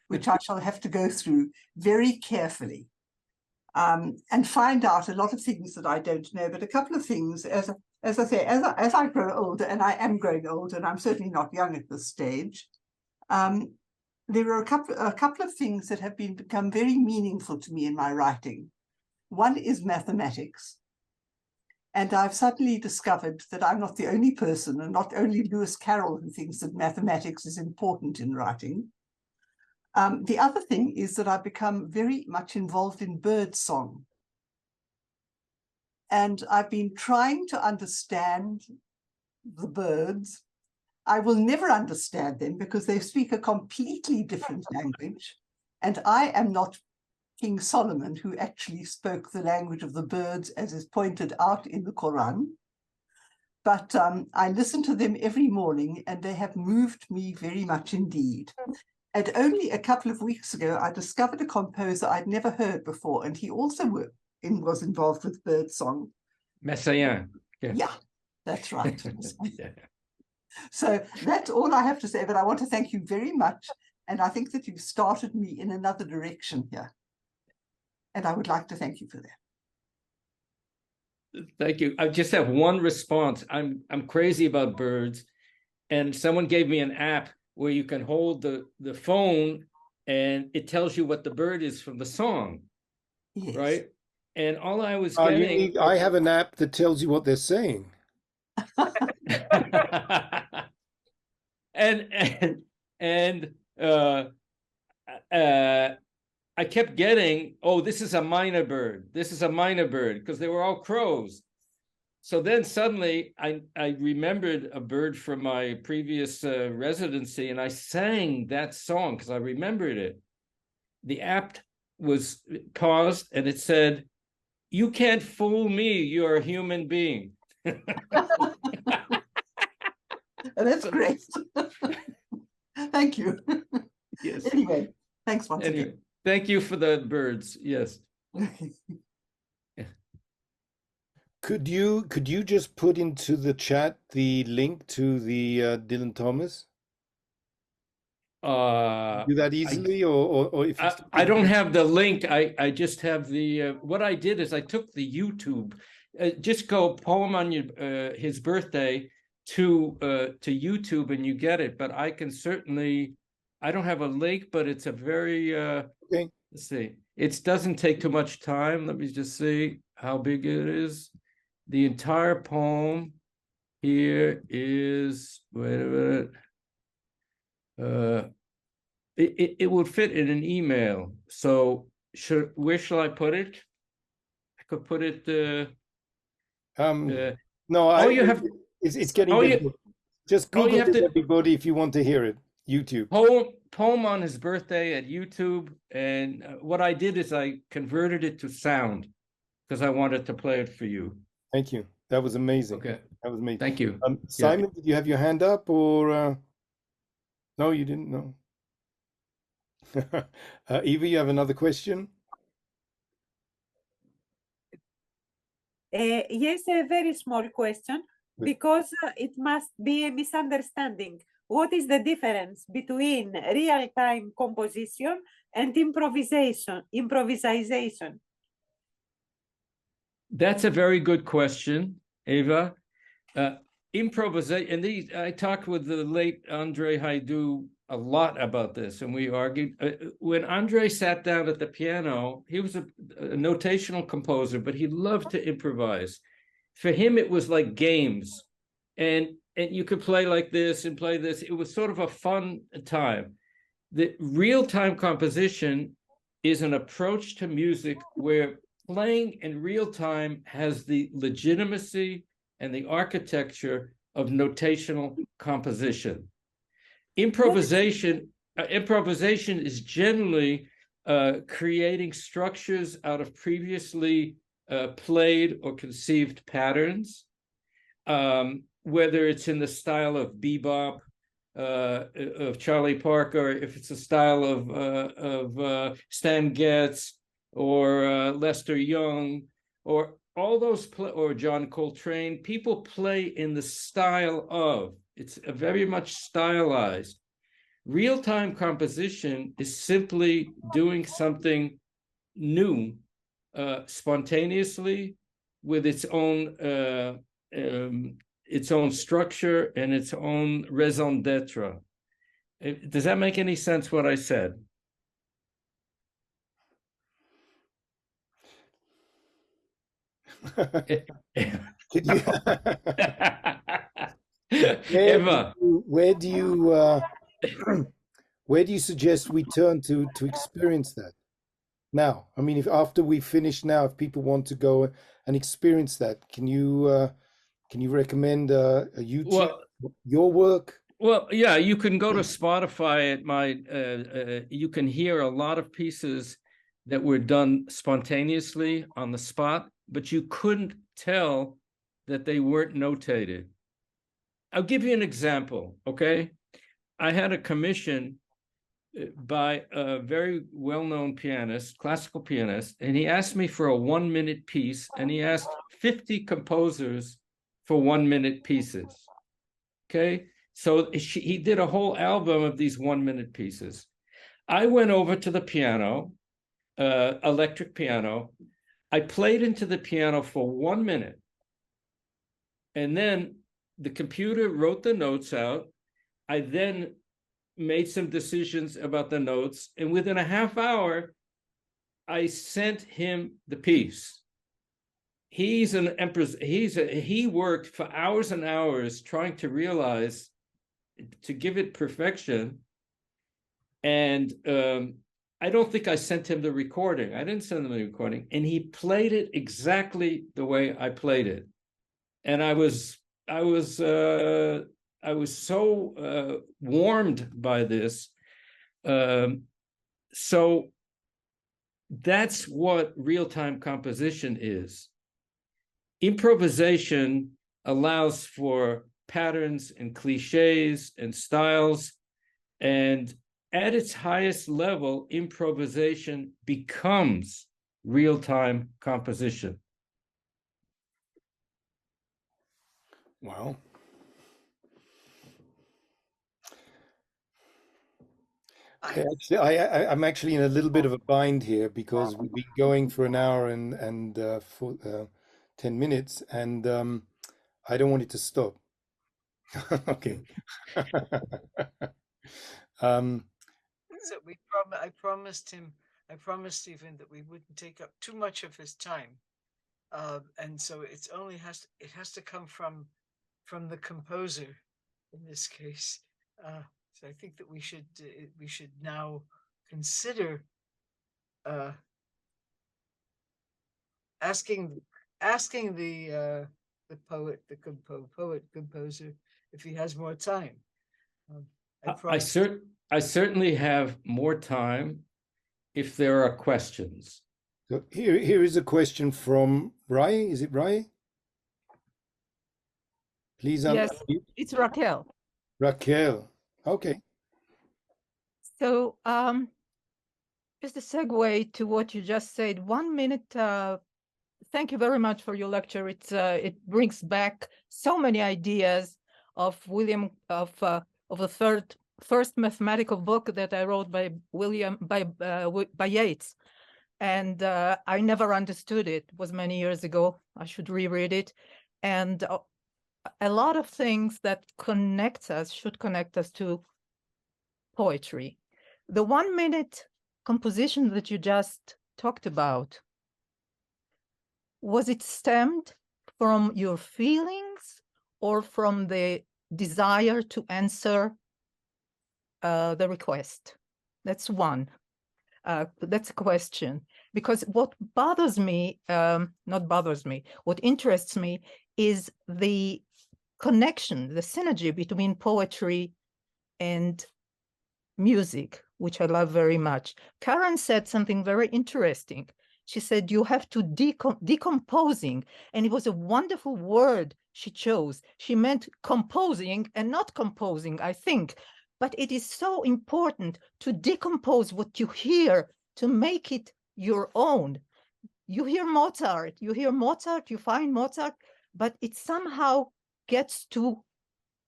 Speaker 8: which I shall have to go through very carefully and find out a lot of things that I don't know. But a couple of things, as I say, as I grow older, and I am growing older, and I'm certainly not young at this stage, there are a couple of things that have become very meaningful to me in my writing. One is mathematics. And I've suddenly discovered that I'm not the only person, and not only Lewis Carroll, who thinks that mathematics is important in writing. The other thing is that I've become very much involved in bird song. And I've been trying to understand the birds. I will never understand them because they speak a completely different language. And I am not King Solomon, who actually spoke the language of the birds, as is pointed out in the Quran. But I listen to them every morning, and they have moved me very much indeed. And only a couple of weeks ago, I discovered a composer I'd never heard before, and he also was involved with bird song.
Speaker 2: Messiaen.
Speaker 8: Yeah, that's right.
Speaker 2: Yeah.
Speaker 8: So that's all I have to say, but I want to thank you very much. And I think that you've started me in another direction here. And I would like to thank you for that.
Speaker 2: Thank you. I just have one response. I'm crazy about birds, and someone gave me an app where you can hold the phone and it tells you what the bird is from the song. Yes. Right? And all I was getting...
Speaker 3: I have an app that tells you what they're saying.
Speaker 2: I kept getting, oh, this is a minor bird. This is a minor bird, because they were all crows. So then suddenly I remembered a bird from my previous residency, and I sang that song because I remembered it. The app was paused and it said, "You can't fool me, you're a human being."
Speaker 8: That's great. Thank you.
Speaker 2: Yes.
Speaker 8: Anyway, thanks once again.
Speaker 2: Thank you for the birds. Yes.
Speaker 3: Could you just put into the chat the link to the Dylan Thomas? Do that easily, or if it's
Speaker 2: I don't have the link. I just have the what I did is I took the YouTube. Just go poem on your his birthday to YouTube and you get it. But I can certainly. I don't have a link, but it's a very
Speaker 3: okay.
Speaker 2: Let's see. It doesn't take too much time. Let me just see how big it is. The entire poem here is, wait a minute. It would fit in an email. So where shall I put it? I could put it.
Speaker 3: No,
Speaker 2: you have.
Speaker 3: It's getting difficult. Just Google it, everybody, if you want to hear it. YouTube.
Speaker 2: Poem on his birthday at YouTube, and what I did is I converted it to sound because I wanted to play it for you.
Speaker 3: Thank you. That was amazing.
Speaker 2: Okay.
Speaker 3: That was amazing.
Speaker 2: Thank you.
Speaker 3: Simon, did you have your hand up, or no? You didn't. No. Eva, you have another question?
Speaker 4: Yes, a very small question, because it must be a misunderstanding. What is the difference between real-time composition and improvisation?
Speaker 2: That's a very good question, Eva. Improvisation, and I talked with the late Andre Haidou a lot about this, and we argued. When Andre sat down at the piano, he was a notational composer, but he loved to improvise. For him, it was like games, and you could play like this and play this. It was sort of a fun time. The real-time composition is an approach to music where playing in real time has the legitimacy and the architecture of notational composition. Improvisation is generally creating structures out of previously played or conceived patterns, whether it's in the style of bebop, of Charlie Parker, if it's a style of Stan Getz or Lester Young, or all those, or John Coltrane. People play in the style of. It's very much stylized. Real-time composition is simply doing something new, spontaneously, with its own structure and its own raison d'etre. Does that make any sense, what I said?
Speaker 3: Could you
Speaker 2: Eva,
Speaker 3: where do you suggest we turn to experience that now? I mean, if after we finish now, if people want to go and experience that, can you recommend a YouTube, your work?
Speaker 2: Well, yeah, you can go to Spotify at my, you can hear a lot of pieces that were done spontaneously on the spot, but you couldn't tell that they weren't notated. I'll give you an example, okay? I had a commission by a very well-known pianist, classical pianist, and he asked me for a 1-minute piece, and he asked 50 composers for 1-minute pieces, okay? So he did a whole album of these 1-minute pieces. I went over to the piano, electric piano. I played into the piano for 1 minute, and then the computer wrote the notes out. I then made some decisions about the notes, and within a half hour, I sent him the piece. He's an empress. He worked for hours and hours trying to realize, to give it perfection. And I don't think I sent him the recording. I didn't send him the recording, and he played it exactly the way I played it. And I was so warmed by this. So that's what real-time composition is. Improvisation allows for patterns and cliches and styles, and at its highest level, improvisation becomes real-time composition.
Speaker 3: Wow. I'm actually in a little bit of a bind here because we've been going for an hour and 10 minutes, and I don't want it to stop. Okay.
Speaker 1: So I promised Stephen that we wouldn't take up too much of his time, and so it has to come from the composer in this case. So I think that we should now consider asking the composer if he has more time.
Speaker 2: I certainly have more time if there are questions.
Speaker 3: So here is a question from Rai. Is it Rai? Please
Speaker 9: Yes,
Speaker 3: unmute.
Speaker 9: it's Raquel.
Speaker 3: Raquel. Okay.
Speaker 9: So just a segue to what you just said. 1 minute. Thank you very much for your lecture. It brings back so many ideas of the first mathematical book that I wrote by Yates, and I never understood it. It was many years ago. I should reread it, and a lot of things that should connect us to poetry. The 1 minute composition that you just talked about, was it stemmed from your feelings or from the desire to answer the request? That's one. That's a question. Because what bothers me, what interests me is the connection, the synergy between poetry and music, which I love very much. Karen said something very interesting. She said, you have to decomposing, and it was a wonderful word she chose. She meant composing and not composing, I think. But it is so important to decompose what you hear to make it your own. You hear Mozart, you find Mozart, but it somehow gets to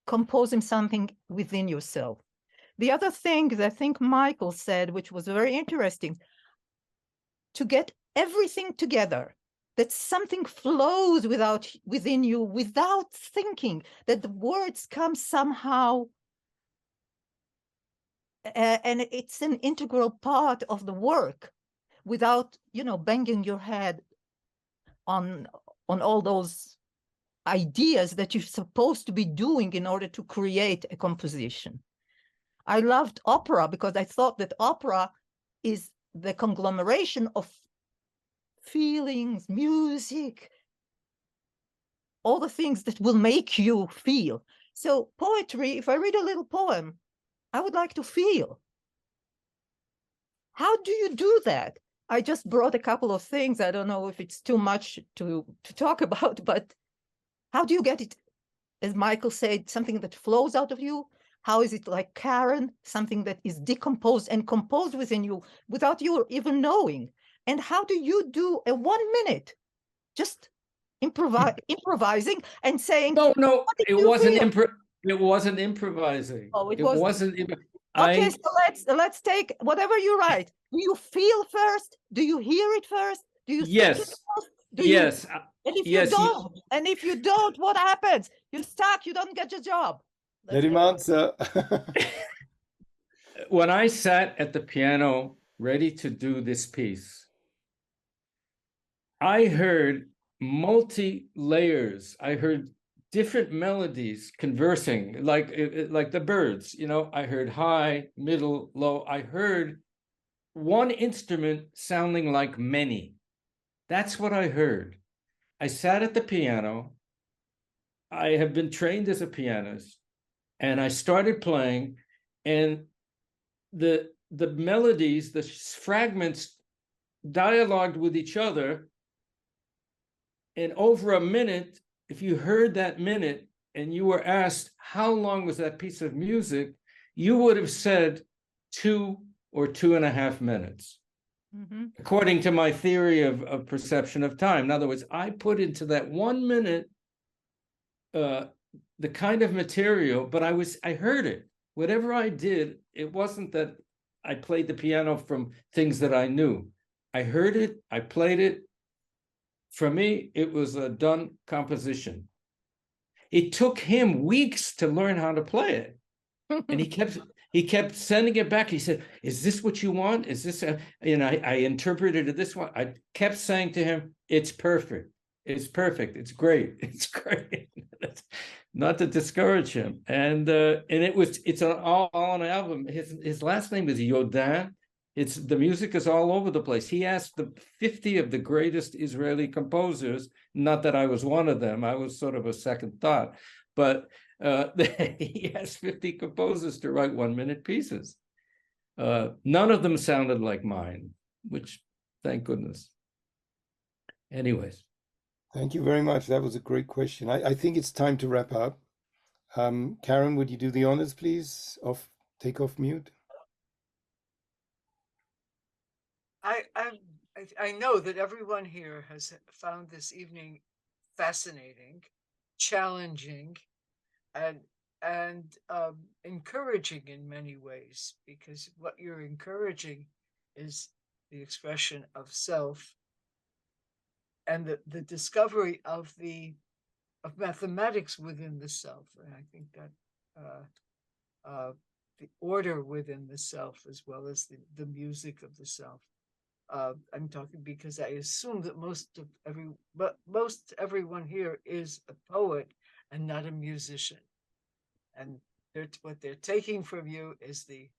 Speaker 9: composing something within yourself. The other thing that I think Michael said, which was very interesting, to get everything together, that something flows within you without thinking, that the words come somehow, and it's an integral part of the work, without, banging your head on all those ideas that you're supposed to be doing in order to create a composition. I loved opera because I thought that opera is the conglomeration of feelings, music, all the things that will make you feel. So poetry, if I read a little poem, I would like to feel. How do you do that? I just brought a couple of things. I don't know if it's too much to talk about, but how do you get it, as Michael said, something that flows out of you? How is it like Karen, something that is decomposed and composed within you without you even knowing? And how do you do a 1 minute, just improvising and saying?
Speaker 2: No, it wasn't improvising.
Speaker 9: Oh, it
Speaker 2: wasn't.
Speaker 9: Okay, so let's take whatever you write. Do you feel first? Do you hear it first? Do you think it first?
Speaker 2: Yes.
Speaker 9: And if you don't, what happens? You're stuck. You don't get your job.
Speaker 3: Let him answer.
Speaker 2: When I sat at the piano ready to do this piece, I heard multi-layers. I heard different melodies conversing, like the birds. I heard high, middle, low. I heard one instrument sounding like many. That's what I heard. I sat at the piano. I have been trained as a pianist, and I started playing, and the melodies, the fragments dialogued with each other. And over a minute, if you heard that minute and you were asked how long was that piece of music, you would have said 2 or 2.5 minutes. according to my theory of perception of time. In other words, I put into that 1 minute the kind of material, but I heard it. Whatever I did, it wasn't that I played the piano from things that I knew. I heard it, I played it. For me, it was a done composition. It took him weeks to learn how to play it. And he kept sending it back. He said, "Is this what you want? Is this I interpreted it this way." I kept saying to him, "It's perfect. It's perfect. It's great. It's great." Not to discourage him. And it's all on an album. His last name is Yodin. The music is all over the place. He asked the 50 of the greatest Israeli composers, not that I was one of them, I was sort of a second thought, but he asked 50 composers to write 1 minute pieces. None of them sounded like mine, which thank goodness. Anyways.
Speaker 3: Thank you very much. That was a great question. I think it's time to wrap up. Karen, would you do the honors, please? Take off mute.
Speaker 1: I know that everyone here has found this evening fascinating, challenging, and encouraging in many ways, because what you're encouraging is the expression of self and the discovery of mathematics within the self. And I think that the order within the self, as well as the music of the self. I'm talking because I assume that most everyone here is a poet and not a musician. And what they're taking from you is the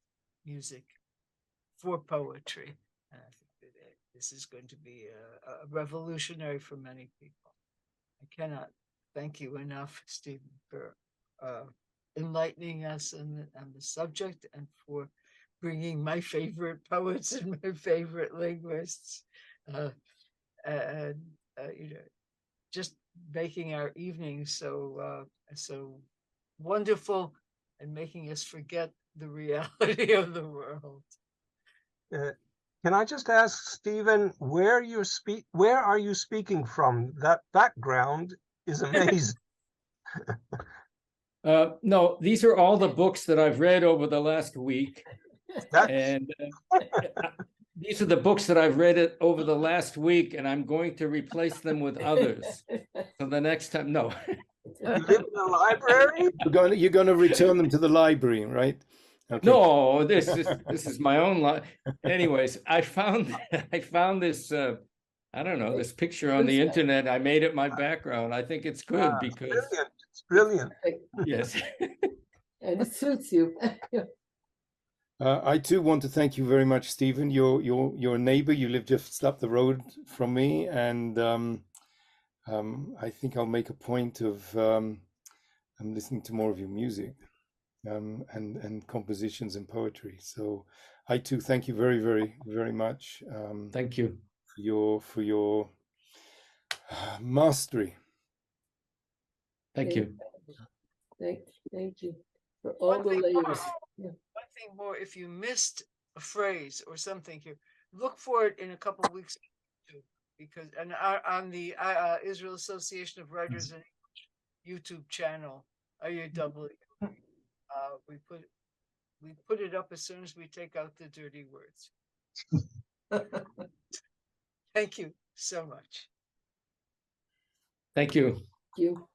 Speaker 1: music for poetry. And I think that this is going to be a revolutionary for many people. I cannot thank you enough, Stephen, for enlightening us on the subject, and for bringing my favorite poets and my favorite linguists, and just making our evenings so wonderful, and making us forget the reality of the world.
Speaker 5: Can I just ask, Stephen, where are you speaking from? That background is amazing.
Speaker 2: No, these are all the books that I've read over the last week. And these are the books that I've read over the last week, and I'm going to replace them with others. So the next time, no.
Speaker 5: You live in a library?
Speaker 3: You're going to return them to the library, right? Okay.
Speaker 2: No, this is my own life. Anyways, I found this I don't know, this picture on the internet. I made it my background. I think it's good because
Speaker 5: it's brilliant.
Speaker 2: Yes.
Speaker 10: And it suits you.
Speaker 3: I too want to thank you very much, Stephen. You're a neighbor. You live just up the road from me, and I think I'll make a point of listening to more of your music and compositions and poetry. So I too thank you very, very, very much.
Speaker 2: Thank you
Speaker 3: for your mastery.
Speaker 2: Thank you.
Speaker 10: Thank you for all the layers.
Speaker 1: One thing more, if you missed a phrase or something here, look for it in a couple of weeks, because on the Israel Association of Writers and English YouTube channel, IUW, we put it up as soon as we take out the dirty words. Thank you so much.
Speaker 2: Thank you.
Speaker 10: Thank you.